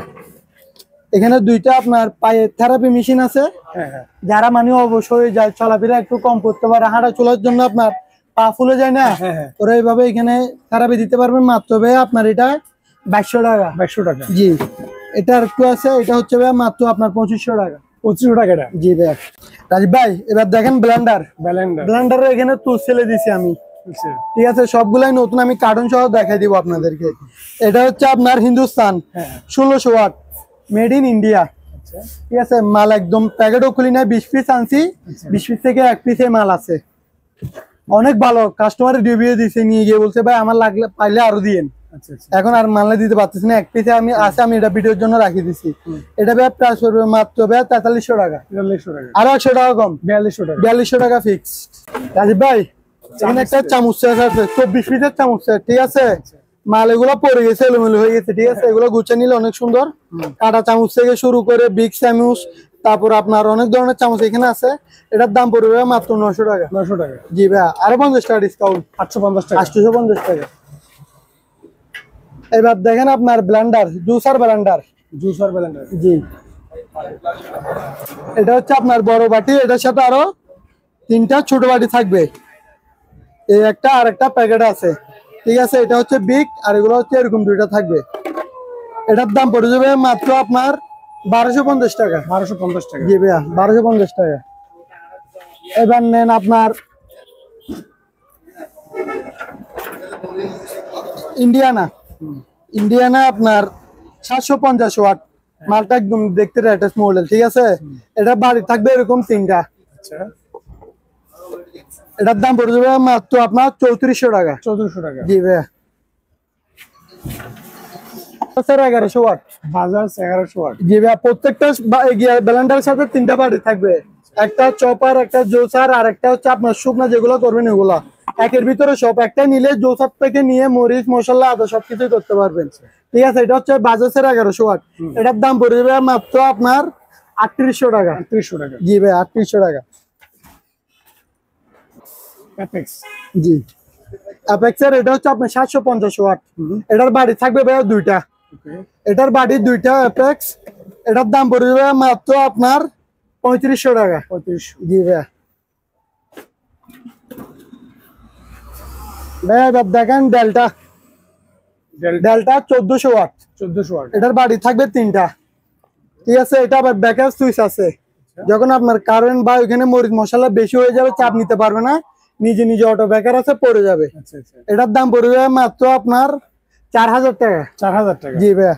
এখানে 2টা আপনার পায়ে থেরাপি মেশিন আছে, হ্যাঁ, হ্যাঁ, যারা মানে অবশ্যই যায় চলাফেরা একটু কম করতে পারে, হাঁটা চলার জন্য আপনার পা ফুলে যায় না, হ্যাঁ, হ্যাঁ, ওরা এইভাবে এখানে থেরাপি দিতে পারবেন। মাত্র ভাই আপনার এটা 2200 টাকা। 2200 টাকা। জি। এটা একটু আছে, এটা হচ্ছে ভাই মাত্র আপনার 2500 টাকা। 2500 টাকা এটা। জি ভাই। রাজীব ভাই, এবার দেখেন ব্লেন্ডার। ব্লেন্ডার। ব্লেন্ডার এখানে তুল ছেলে দিছি আমি। আচ্ছা, ঠিক আছে, সবগুলাই নতুন, আমি কার্টুন সহ দেখাই দিব আপনাদেরকে। এটা হচ্ছে আপনার হিন্দুস্তান, হ্যাঁ, 1600 ওয়াট, মেড ইন ইন্ডিয়া। আচ্ছা, ঠিক আছে, মাল একদম প্যাকেটও খুলি না, 20 পিস আনছি, 20 পিস থেকে 1 পিসে মাল আছে। অনেক ভালো, কাস্টমারের রিভিউ দিছে, নিয়ে গিয়ে বলছে ভাই আমার লাগলে পাইলে আরো দিয়েন। আচ্ছা, আচ্ছা, এখন আর মানলে দিতে পারতেছি না, 1 পিসে আমি আছে, আমি এটা ভিডিওর জন্য রাখি দিছি। এটা ভাই প্রাইস পড়বে মাত্র ভাই 4300 টাকা। 4300 টাকা। আরো 100 টাকা কম, 4200 টাকা। 4200 টাকা ফিক্স। রাজীব ভাই, এখানে একটা চামচ সেট আছে, 24 পিসের চামচ সেট। ঠিক আছে, মাল এগুলো পড়ে গেছে, এলোমেলো হয়ে গেছে। ঠিক আছে, এগুলো গুছিয়ে নিলে অনেক সুন্দর। কাটা চামচ থেকে শুরু করে বিগ চামচ, তারপর আপনার অনেক ধরনের চামচ এখানে আছে। এটার দাম পড়বে মাত্র 900 টাকা। 900 টাকা। জি ভাই, আরো 50 টাকা ডিসকাউন্ট, 850 টাকা। 850 টাকা। এবার দেখেন আপনার blender, juicer blender. Juicer blender. জি। এটা হচ্ছে আপনার বড় বাটি, এটার সাথে আরো 3টা ছোট বাটি থাকবে। এই একটা আর একটা প্যাকেট আছে। ঠিক আছে, এটা হচ্ছে বিগ, আর এগুলো হচ্ছে এরকম 2টা থাকবে। এটার দাম পড়ে যাবে মাত্র আপনার 1250 টাকা। 1250 টাকা। জি ভাইয়া, 1250 টাকা। এবার নেন আপনার ইন্ডিয়ানা আপনার 750 ওয়াট, মালটা একদম দেখতে লেটেস্ট মডেল। ঠিক আছে, এটা বাড়ি থাকবে এরকম 3টা। আচ্ছা, এটার দাম পড়ে যাবে মাত্র আপনার 3400 টাকা। 3400 টাকা। জি ভাইয়া। 1100 ওয়াট। বাজাজ 1100 ওয়াট। জি ভাই, প্রত্যেকটা ব্লেন্ডারের সাথে 3টা বাটি থাকবে, একটা চপার, একটা জুসার, আর একটা হচ্ছে আপনার শুকনা যেগুলো করবেন ওগুলা একের ভিতরে সব। একটা নিলে জুসার থেকে নিয়ে মরিচ মশলা আদা সবকিছুই করতে পারবেন। ঠিক আছে, এটা হচ্ছে বাজাজের 1100 ওয়াট। এটার দাম পড়বে মাত্র আপনার 3800 টাকা। 3800 টাকা। জি ভাই, 3800 টাকা। অ্যাপেক্স। জি, অ্যাপেক্সের এটা হচ্ছে আপনার 750 ওয়াট। এটার বাড়ি থাকবে ভাই দুইটা। ওকে। এটার বাড়ি দুইটা অ্যাপেক্স। এটার দাম পড়বে মাত্র আপনার 3500 টাকা। 3500। জি ভাই। ভাই এবার দেখেন ডেল্টা। Delta 1400 watt. 1400 ওয়াট। এটার বাড়ি থাকবে 3টা। ঠিক আছে, এটা আবার ব্যাকআপ সুইচ আছে। যখন আপনার কারেন্ট বা ওইখানে মরিচ মশলা বেশি হয়ে যাবে, চাপ নিতে পারবে না, নিজে নিজে অটো ব্যাকার আছে, পড়ে যাবে। আচ্ছা আচ্ছা। এটার দাম পড়বে মাত্র আপনার 4000 টাকা। 4000 টাকা। জি ভাই।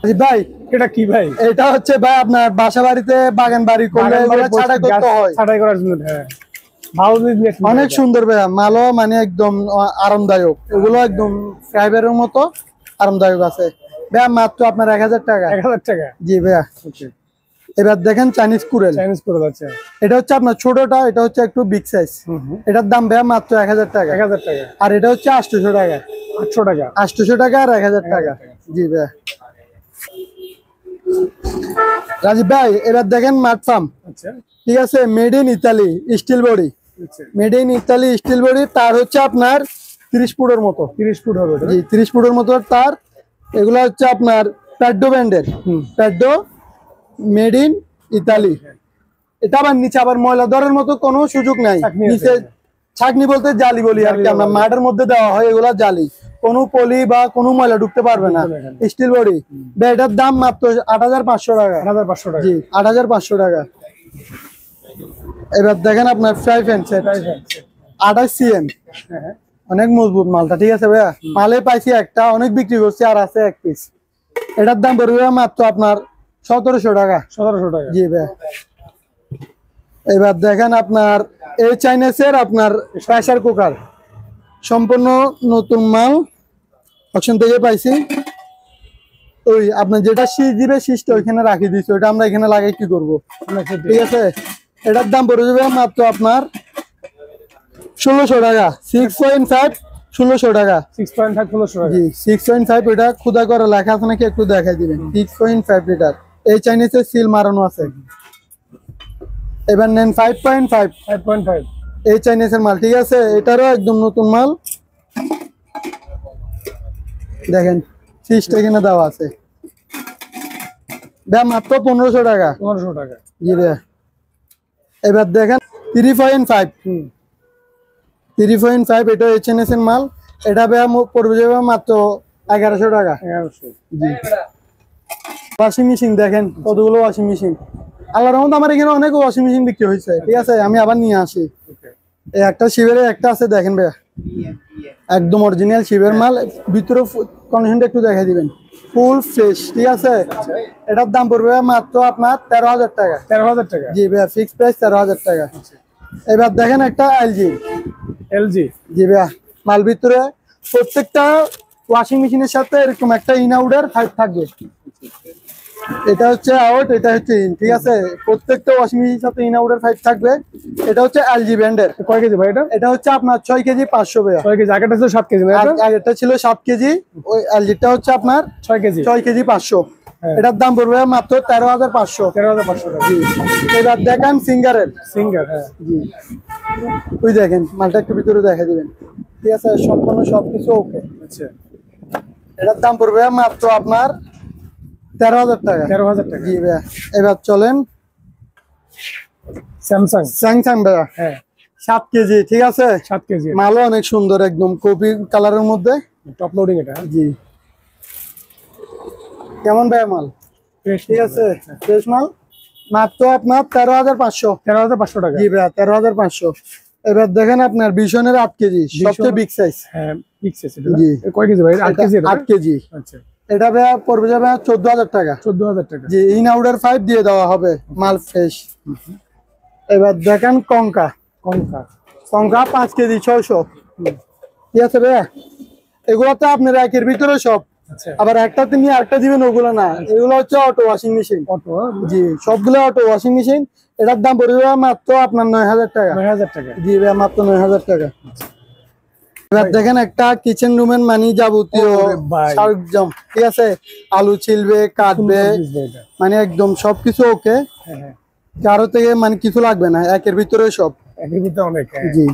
জি ভাই, এটা কি ভাই? এটা হচ্ছে ভাই আপনার বাসা বাড়িতে বাগান বাড়ি করলে এগুলো ছাঁটাই করতে হয়। ছাঁটাই করার জন্য। হ্যাঁ, ভালো জিনিস। অনেক সুন্দর ভাই, মালও মানে একদম আরামদায়ক। এগুলো একদম ফাইবারের মতো আরামদায়ক আছে ভাই। মাত্র আপনার 1000 টাকা। 1000 টাকা। জি ভাইয়া। ওকে। এবার দেখেন চাইনিজ কুরেল। চাইনিজ করে যাচ্ছে। এটা হচ্ছে আপনার ছোটটা, এটা হচ্ছে একটু বিগ সাইজ। এটার দাম ভাইয়া মাত্র 1000 টাকা। 1000 টাকা। আর এটা হচ্ছে 800 টাকা। 800 টাকা। 800 টাকা আর 1000 টাকা। জি ভাইয়া। রাজীব ভাই, এবার দেখেন মাঠ ফার্ম। আচ্ছা ঠিক আছে, made in Italy steel body. আচ্ছা। Made in Italy steel body, তার হচ্ছে আপনার 30 ফুটের মতো। 30 ফুট হবে এটা? জি, 30 ফুটের মতো তার। এগুলো হচ্ছে আপনার প্যাডো ব্র্যান্ডের। প্যাডো, মেড ইন ইতালি। এটা আবার নিচে আবার ময়লা ধরার মতো কোনো সুযোগ নাই। নিচে ছাকনি বলতে জালি বলি আর কি, আমরা মাঠের মধ্যে দেওয়া হয় এগুলা জালি, কোনো পলি বা কোনো ময়লা ঢুকতে পারবে না। Steel body. এটার দাম মাত্র 8500 টাকা। 8500 টাকা। জি, 8500 টাকা। এবার দেখেন আপনার ফ্রাই প্যান সেট 28 সিএম। হ্যাঁ, অনেক মজবুত মালটা। ঠিক আছে ভাইয়া, মালে পাইছি একটা, অনেক বিক্রি করছি, আর আছে এক পিস। এটার দাম পড়বে মাত্র আপনার 1700 টাকা। 1700 টাকা। জি ভাইয়া। এবার দেখেন আপনার এই চাইনিজের আপনার প্রেসার কুকার, সম্পূর্ণ নতুন মাল, অপশন থেকে পাইছি। ওই আপনার যেটা শীষ দিবে, শীষটা ওইখানে রাখি দিচ্ছি, ওইটা আমরা এখানে লাগাই কি করবো। ঠিক আছে, এটার দাম পড়ে যাবে মাত্র আপনার 1600 টাকা। 6.5 1600 টাকা। 6.5 1600 টাকা। জি, 6.5। ওইটা খুদা করে লেখা আছে নাকি একটু দেখাই দিবেন। 6.5 লিটার। এই চাইনিজের সিল মারানো আছে। এবার নেন 5.5। 5.5। এই চাইনিজের মাল। ঠিক আছে, এটারও একদম নতুন মাল। দেখেন ফিসটা এখানে দেওয়া আছে। মাত্র 1500 টাকা। 1500 টাকা। জি ভাইয়া। এবার দেখেন 3.5। 3.5, এটা এইচএনএস এর মাল। এটা ভাইয়া পড়বে যাবে মাত্র 1100 টাকা। 1100। জি। ওয়াশিং মেশিন দেখেন কতগুলো ওয়াশিং মেশিন। আল্লাহর রহমতে আমার এখানে অনেক ওয়াশিং মেশিন বিক্রি হয়েছে। ঠিক আছে, আমি আবার নিয়ে আসি। এই একটা শিবের একটা আছে, দেখেন ভাইয়া, একদম অরিজিনাল শিবের মাল। ভিতরে কন্ডিশনটা একটু দেখাই দিবেন, ফুল ফ্রেশ। ঠিক আছে, এটার দাম পড়বে মাত্র আপনার 13000 টাকা। 13000 টাকা। জি ভাইয়া, ফিক্স প্রাইস 13000 টাকা। এবার দেখেন একটা এলজি। এলজি। জি ভাইয়া, মাল ভিতরে প্রত্যেকটা ওয়াশিং মেশিনের সাথে এরকম একটা ইন আউটের পাইপ থাকবে। এটা হচ্ছে আউট, এটা হচ্ছে ইন। ঠিক আছে, প্রত্যেকটা ওয়াশিং মেশিনের সাথে ইন আউটের পাইপ থাকবে। এটা হচ্ছে এলজি ব্র্যান্ডের। কয় কেজি ভাই এটা? এটা হচ্ছে আপনার 6 কেজি 500 ভাইয়া। 6 কেজি। আগেরটা ছিল 7 কেজি না? আগেরটা ছিল 7 কেজি। ওই এলজিটা হচ্ছে আপনার 6 কেজি। 6 কেজি 500। এটার দাম পড়বে মাত্র 13500। 13500 টাকা। জি। এবার দেখেন সিঙ্গারের। সিঙ্গার। হ্যাঁ। জি, ওই দেখেন মালটা একটু ভিতরে দেখা দিবেন। ঠিক আছে, সম্পূর্ণ সবকিছু ওকে। আচ্ছা। এটার দাম পড়বে মাত্র আপনার 13000 টাকা। 13000 টাকা। জি ভাইয়া। এবার চলেন স্যামসাং। স্যামসাং ভাইয়া। হ্যাঁ, 7 কেজি। ঠিক আছে, 7 কেজি। মালও অনেক সুন্দর, একদম কপি কালারের মধ্যে। টপ লোডিং এটা। জি। কেমন ভাইয়া মাল? ঠিক আছে, ফ্রেশ মাল। মাত্র আপনার 13500। 13500 টাকা। জি ভাইয়া, 13500। এবার দেখেন আপনার বিশনের 8 কেজি, সবচেয়ে বিগ সাইজ। হ্যাঁ, বিগ সাইজ এটা। জি। কয় কেজি ভাই? 8 কেজি এটা? 8 কেজি। আচ্ছা। এটা ভাইয়া পড়বে যাবে 14000 টাকা। 14000 টাকা। জি, ইন আউটার 5 দিয়ে দেওয়া হবে, মাল ফ্রেশ। এবার দেখেন কঙ্কা। কঙ্কা। কঙ্কা 5 কেজি 600। ঠিক আছে ভাইয়া। এগুলো তো আপনার একের ভিতরে সব। আচ্ছা আবার একটা নিয়ে আরেকটা দিবেন, ওগুলো না, এগুলো হচ্ছে অটো ওয়াশিং মেশিন। অটো জি, সবগুলো অটো ওয়াশিং মেশিন। এটার দাম পড়বে মাত্র আপনার 9000 টাকা। 9000 টাকা। জি ভাই, মাত্র 9000 টাকা। এবার দেখেন একটা কিচেন রুমের মানে যাবতীয় সরঞ্জাম, ঠিক আছে, আলু ছিলবে, কাটবে, মানে একদম সবকিছু ওকে। কারো থেকে মানে কিছু লাগবে না, একের ভিতরে সব। একের ভিতরে অনেক। জি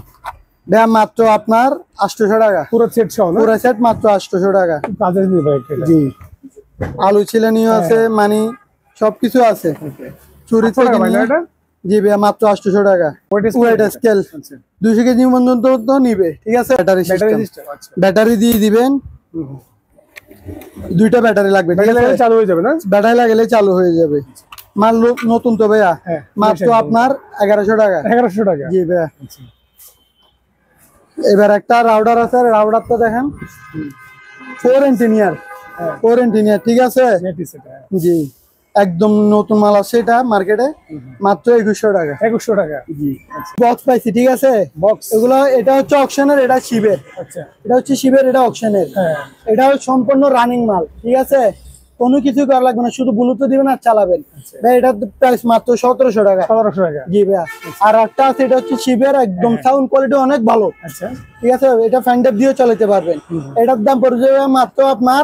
ভাই, মাত্র আপনার 800 টাকা। পুরো সেট সহ না? পুরো সেট মাত্র 800 টাকা। কাজের নিয়ে ভাই এটা। জি, আলু ছিলানিও আছে, মানে সবকিছু আছে। চুরি থেকে নিয়ে। জি ভাই, মাত্র 800 টাকা। ওয়েট স্কেল 200 কেজি পর্যন্ত তো নিবে, ঠিক আছে। ব্যাটারি সিস্টেম, ব্যাটারি দিয়ে দিবেন। দুইটা ব্যাটারি লাগবে, ঠিক আছে, চালু হয়ে যাবে না? ব্যাটারি লাগালে চালু হয়ে যাবে। মাল নতুন তো ভাইয়া, মাত্র আপনার 1100 টাকা। 1100 টাকা। জি ভাইয়া। এবার একটা রাউডার আছে, রাউডারটা দেখেন, 4 ইঞ্জিনিয়ার, 4 ইঞ্জিনিয়ার, ঠিক আছে। জি, একদম নতুন মাল আছে এটা মার্কেটে, মাত্র 2100 টাকা। 2100 টাকা। জি, বক্স পাইছি, ঠিক আছে। বক্স এগুলো, এটা হচ্ছে অকশনের, এটা শিবের। আচ্ছা, এটা হচ্ছে শিবের, এটা অকশনের। এটা সম্পূর্ণ রানিং মাল, ঠিক আছে। কোনো কিছু করা লাগবে না, শুধু ব্লুটুথ দিবেন আর চালাবেন। ভাই এটার প্রাইস মাত্র 1700 টাকা। 1700 টাকা। জি ভাইয়া। আর একটা আছে, এটা হচ্ছে শিবের, একদম সাউন্ড কোয়ালিটি অনেক ভালো। আচ্ছা, ঠিক আছে, এটা ফ্যান্ডেপ দিয়ে চালাতে পারবেন। এটার দাম পড়ে যাবে মাত্র আপনার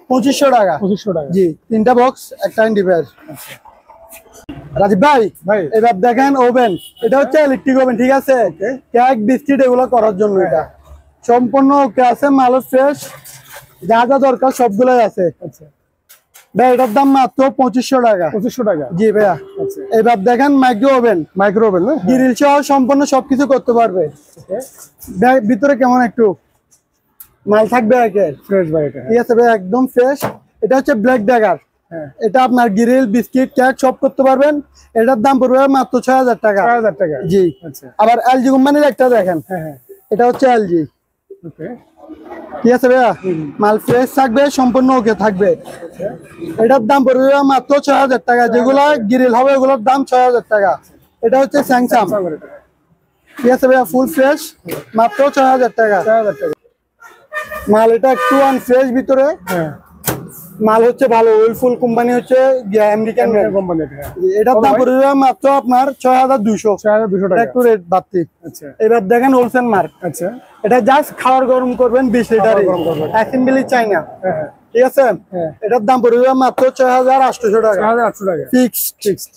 2500 টাকা। 2500 টাকা। জি, 3টা বক্স, একটা ডিভাইস। রাজীব ভাই, এবার দেখেন ওভেন। এটা হচ্ছে ইলেকট্রিক ওভেন, ঠিক আছে। কেক, বিস্কিট এগুলো করার জন্য এটা সম্পূর্ণ ওকে আছে, মাল ফ্রেশ, যা যা দরকার সবগুলোই আছে। আচ্ছা ভাই, এটার দাম মাত্র 2500 টাকা। 2500 টাকা। জি ভাইয়া। আচ্ছা, এবার দেখেন মাইক্রো ওভেন। মাইক্রো ওভেন না? গ্রিল সহ সম্পূর্ণ সবকিছু করতে পারবে। ভিতরে কেমন একটু মাল থাকবে একের ফ্রেশ ভাই এটা। ঠিক আছে ভাই, একদম ফ্রেশ। এটা হচ্ছে ব্ল্যাক ড্যাগার। এটা আপনার গ্রিল, বিস্কিট, কেক সব করতে পারবেন। এটার দাম পড়বে মাত্র 6000 টাকা। 6000 টাকা। জি। আচ্ছা, আবার এলজি কোম্পানির একটা দেখেন, এটা হচ্ছে এলজি। ওকে, ঠিক আছে ভাইয়া, মাল ফ্রেশ থাকবে, সম্পূর্ণ ওকে থাকবে। এটার দাম পড়বে মাত্র 6000 টাকা। যেগুলো গ্রিল হবে ওগুলোর দাম 6000 টাকা। এটা হচ্ছে স্যামসাং। ঠিক আছে ভাইয়া, ফুল ফ্রেশ, মাত্র 6000 টাকা। 6000 টাকা। মাল এটা একটু আনফ্রেশ ভিতরে, মাল হচ্ছে ভালো, ওয়েলফুল কোম্পানি, হচ্ছে আমেরিকান কোম্পানি। এটার দাম পড়বে মাত্র আপনার 6200। 6200 টাকা। একটু রেট বাড়তি। আচ্ছা, এবার দেখেন হোলসেল মার্ক। আচ্ছা, এটা জাস্ট খাওয়ার গরম করবেন 20 লিটার, অ্যাসেম্বলি চাইনা। ঠিক আছে, এটার দাম পড়বে মাত্র 6800 টাকা। 6800 টাকা ফিক্সড।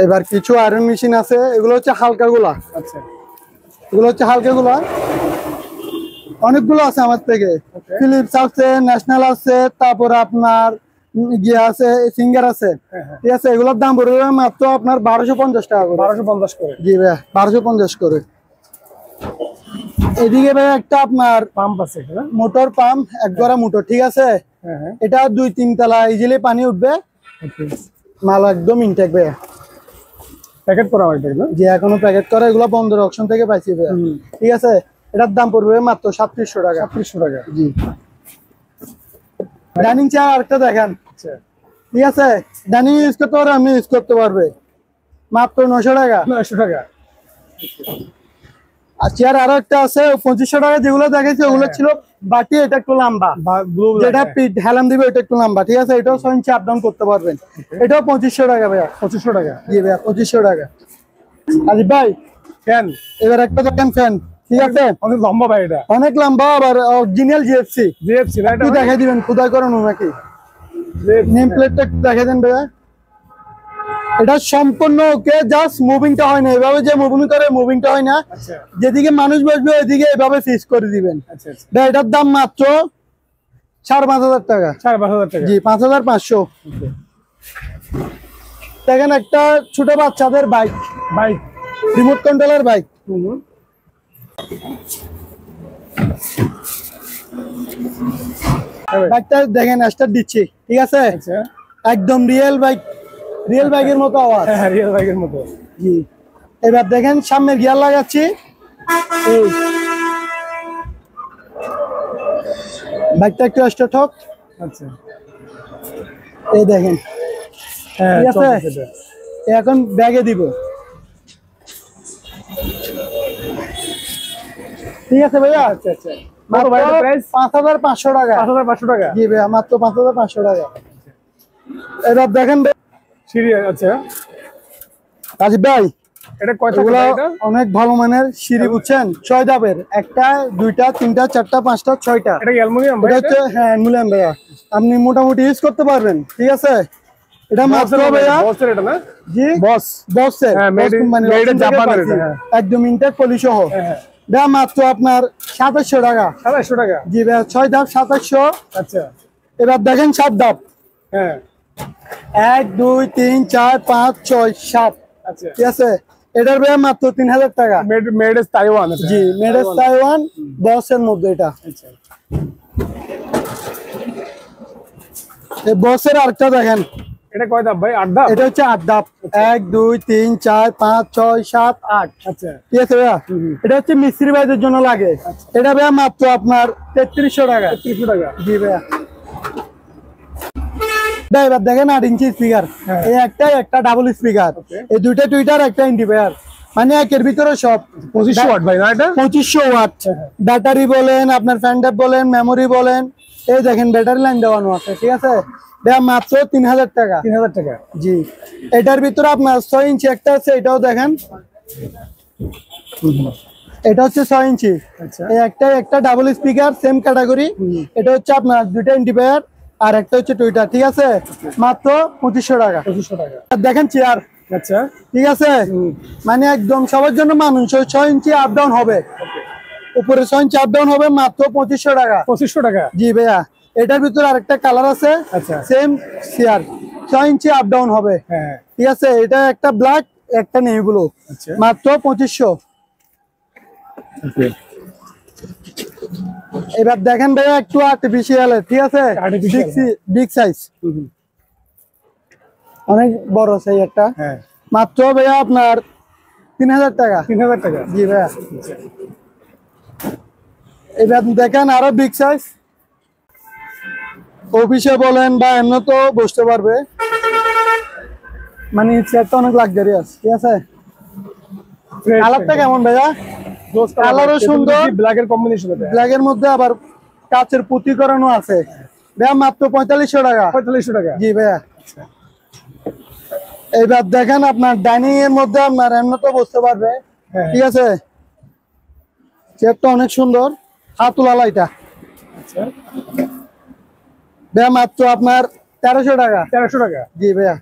এবার কিছু আয়রন মেশিন আছে, এগুলো হচ্ছে হালকা গুলা। আচ্ছা, এগুলো হচ্ছে হালকা গুলা, অনেকগুলো আছে আমার থেকে। ফিলিপস আছে, ন্যাশনাল আছে, তারপরে আপনার গিয়ে আছে, সিঙ্গার আছে। ঠিক আছে, এগুলোর দাম পড়বে মাত্র আপনার 1250 টাকা করে। 1250 করে। জি ভাই, 1250 করে। এদিকে ভাই একটা আপনার পাম্প আছে, মোটর পাম্প, একগড়া মোটর, ঠিক আছে। এটা 2-3 তলা ইজিলি পানি উঠবে। মাল একদম ইনটেক ভাই। প্যাকেট করা হয় এটা না? যে এখনো প্যাকেট করা, এগুলো বন্ধের অপশন থেকে পাইছি ভাই। ঠিক আছে, এটার দাম পড়বে মাত্র 3700 টাকা। 3700 টাকা। জি। ডাইনিং চেয়ার আরেকটা দেখেন। আচ্ছা, ঠিক আছে, ডাইনিং ইউজ করতে পারবে, আপনি ইউজ করতে পারবে, মাত্র 900 টাকা। 900 টাকা। আর চেয়ার আরো একটা আছে 2500 টাকা। যেগুলো দেখাইছি ওগুলো ছিল বাটি, এটা একটু লম্বা, যেটা পিঠ হেলাম দিবে, এটা একটু লম্বা। ঠিক আছে, এটাও 6 ইঞ্চি আপ ডাউন করতে পারবেন। এটাও 2500 টাকা ভাইয়া। 2500 টাকা। জি ভাইয়া, 2500 টাকা। আজি ভাই, ফ্যান এবার একটা দেখেন ফ্যান। ঠিক আছে, অনেক লম্বা ভাই এটা। অনেক লম্বা, আবার অরিজিনাল জিএফসি। জিএফসি না? এটা দেখাই দিবেন, খোদাই করানো নাকি? নেম প্লেটটা একটু দেখাই দেন ভাইয়া। এটা সম্পূর্ণ ওকে, জাস্ট মুভিংটা হয় না, এভাবে যে মুভিং করে মুভিংটা হয় না। আচ্ছা, যেদিকে মানুষ বসবে ওইদিকে এভাবে ফিক্স করে দিবেন। আচ্ছা, ভাই এটার দাম মাত্র 5500 টাকা। 5500 টাকা। জি, 5500। দেখেন একটা ছোট বাচ্চাদের বাইক, রিমোট কন্ট্রোলার বাইক। বাইকটা দেখেন স্টার্ট দিচ্ছি, ঠিক আছে। আচ্ছা, একদম রিয়েল বাইক, রিয়েল বাইকের মতো আওয়াজ। হ্যাঁ, রিয়েল বাইকের মতো। জি। এবার দেখেন সামনের গিয়ার লাগাচ্ছি, এই বাইকটা একটু স্টার্ট হোক। আচ্ছা, এই দেখেন, হ্যাঁ, ঠিক আছে। এখন ব্যাগে দিব, ঠিক আছে ভাইয়া। আচ্ছা, আচ্ছা, কত ভাই এটা প্রাইস? 5500 টাকা। 5500 টাকা। জি ভাইয়া, মাত্র 5500 টাকা। এবার দেখেন সিঁড়ি, আচ্ছা রাজীব ভাই, এটা কয় টাকা এগুলো এটা? অনেক ভালো মানের সিঁড়ি, বুঝছেন? 6 ধাপের, একটা, দুইটা, তিনটা, চারটা, পাঁচটা, 6টা। এটা কি অ্যালুমিনিয়াম ভাই? এটা হচ্ছে হ্যাঁ অ্যালুমিনিয়াম ভাইয়া, আপনি মোটামুটি ইউজ করতে পারবেন, ঠিক আছে? এটা মাত্র ভাইয়া, বসের এটা না? জি বস। বসের, হ্যাঁ, বস কোম্পানির, made in Japan এর এটা, হ্যাঁ। একদম ইনটেক পলি সহ। হ্যাঁ। এটা মাত্র আপনার 2700 টাকা। 2700 টাকা। জি ভাইয়া, 6 ধাপ 2700। আচ্ছা। এবার দেখেন 7 ধাপ, হ্যাঁ। 1 2 3 4 5 6 7, আচ্ছা। ঠিক আছে? এটার ভাইয়া মাত্র 3000 টাকা। Made in Taiwan. G, made in Taiwan, বসের মধ্যে এটা। আচ্ছা। এই বসের আরেকটা দেখেন, এটা কয় ধাপ ভাই? 8 ধাপ। এটা হচ্ছে 8 ধাপ, 1 2 3 4 5 6 7 8, আচ্ছা। ঠিক আছে ভাইয়া? এটা হচ্ছে মিস্ত্রি ভাইদের জন্য লাগে। এটা ভাইয়া মাত্র আপনার 3300 টাকা। 3300 টাকা। জি ভাইয়া। এবার দেখেন 8 ইঞ্চি স্পিকার, হ্যাঁ। এই একটা ডাবল স্পিকার, Okay. এই দুইটা টুইটার, একটা ইন্ডিপেয়ার, মানে একের ভিতরে সব। 2500 ওয়াট ভাই না এটা? 2500 ওয়াট। ব্যাটারি বলেন, আপনার ফ্যান ট্যাপ বলেন, মেমোরি বলেন, এই দেখেন ব্যাটারি লাইন দেওয়ানো আছে, ঠিক আছে? এটা মাত্র 3000 টাকা। 3000 টাকা। জি, এটার ভিতরে আপনার 6 ইঞ্চি একটা আছে, এটাও দেখেন, এটা হচ্ছে 6 ইঞ্চি। আচ্ছা। এই একটা ডাবল স্পিকার, সেম ক্যাটাগরি। এটা হচ্ছে আপনার দুইটা ইন্ডিপেয়ার, আর একটা হচ্ছে টুইটার, ঠিক আছে? মাত্র 2500 টাকা। 2500 টাকা। আর দেখেন চেয়ার, আচ্ছা। ঠিক আছে? মানে একদম সবার জন্য মানুষ, 6 ইঞ্চি আপ ডাউন হবে, উপরে 6 ইঞ্চি আপ ডাউন হবে, মাত্র 2500 টাকা। 2500 টাকা। জি ভাইয়া, এটার ভিতরে আরেকটা কালার আছে, আচ্ছা। সেম চেয়ার, 6 ইঞ্চি আপ ডাউন হবে, হ্যাঁ। ঠিক আছে? এটা একটা ব্ল্যাক, একটা নেভি ব্লু, আচ্ছা। মাত্র 2500। ওকে। এবার দেখেন ভাইয়া একটু আর্টিফিশিয়াল, ঠিক আছে? Artificial, বিগ সাইজ, অনেক বড় সাইজ একটা, হ্যাঁ। মাত্র ভাইয়া আপনার 3000 টাকা। 3000 টাকা। জি ভাইয়া। আচ্ছা। এবার দেখেন আরো বিগ সাইজ, অফিসে বলেন বা এমনি তো বসতে পারবে, মানে চেয়ারটা অনেক লাক্সারিয়াস, ঠিক আছে? কালারটা কেমন ভাইয়া? কালারও সুন্দর, ব্ল্যাক এর কম্বিনেশন এটা। ব্ল্যাক এর মধ্যে আবার কাচের পুঁতি করানো আছে। ভাইয়া মাত্র 4500 টাকা। 4500 টাকা। জি ভাইয়া। এইবার দেখেন আপনার ডাইনিং এর মধ্যে আপনার এমনি তো বসতে পারবে, হ্যাঁ। ঠিক আছে? চেয়ারটা অনেক সুন্দর, হাতুলালা এটা। আচ্ছা। ভাইয়া মাত্র আপনার 1300 টাকা। 1300 টাকা। জি ভাইয়া।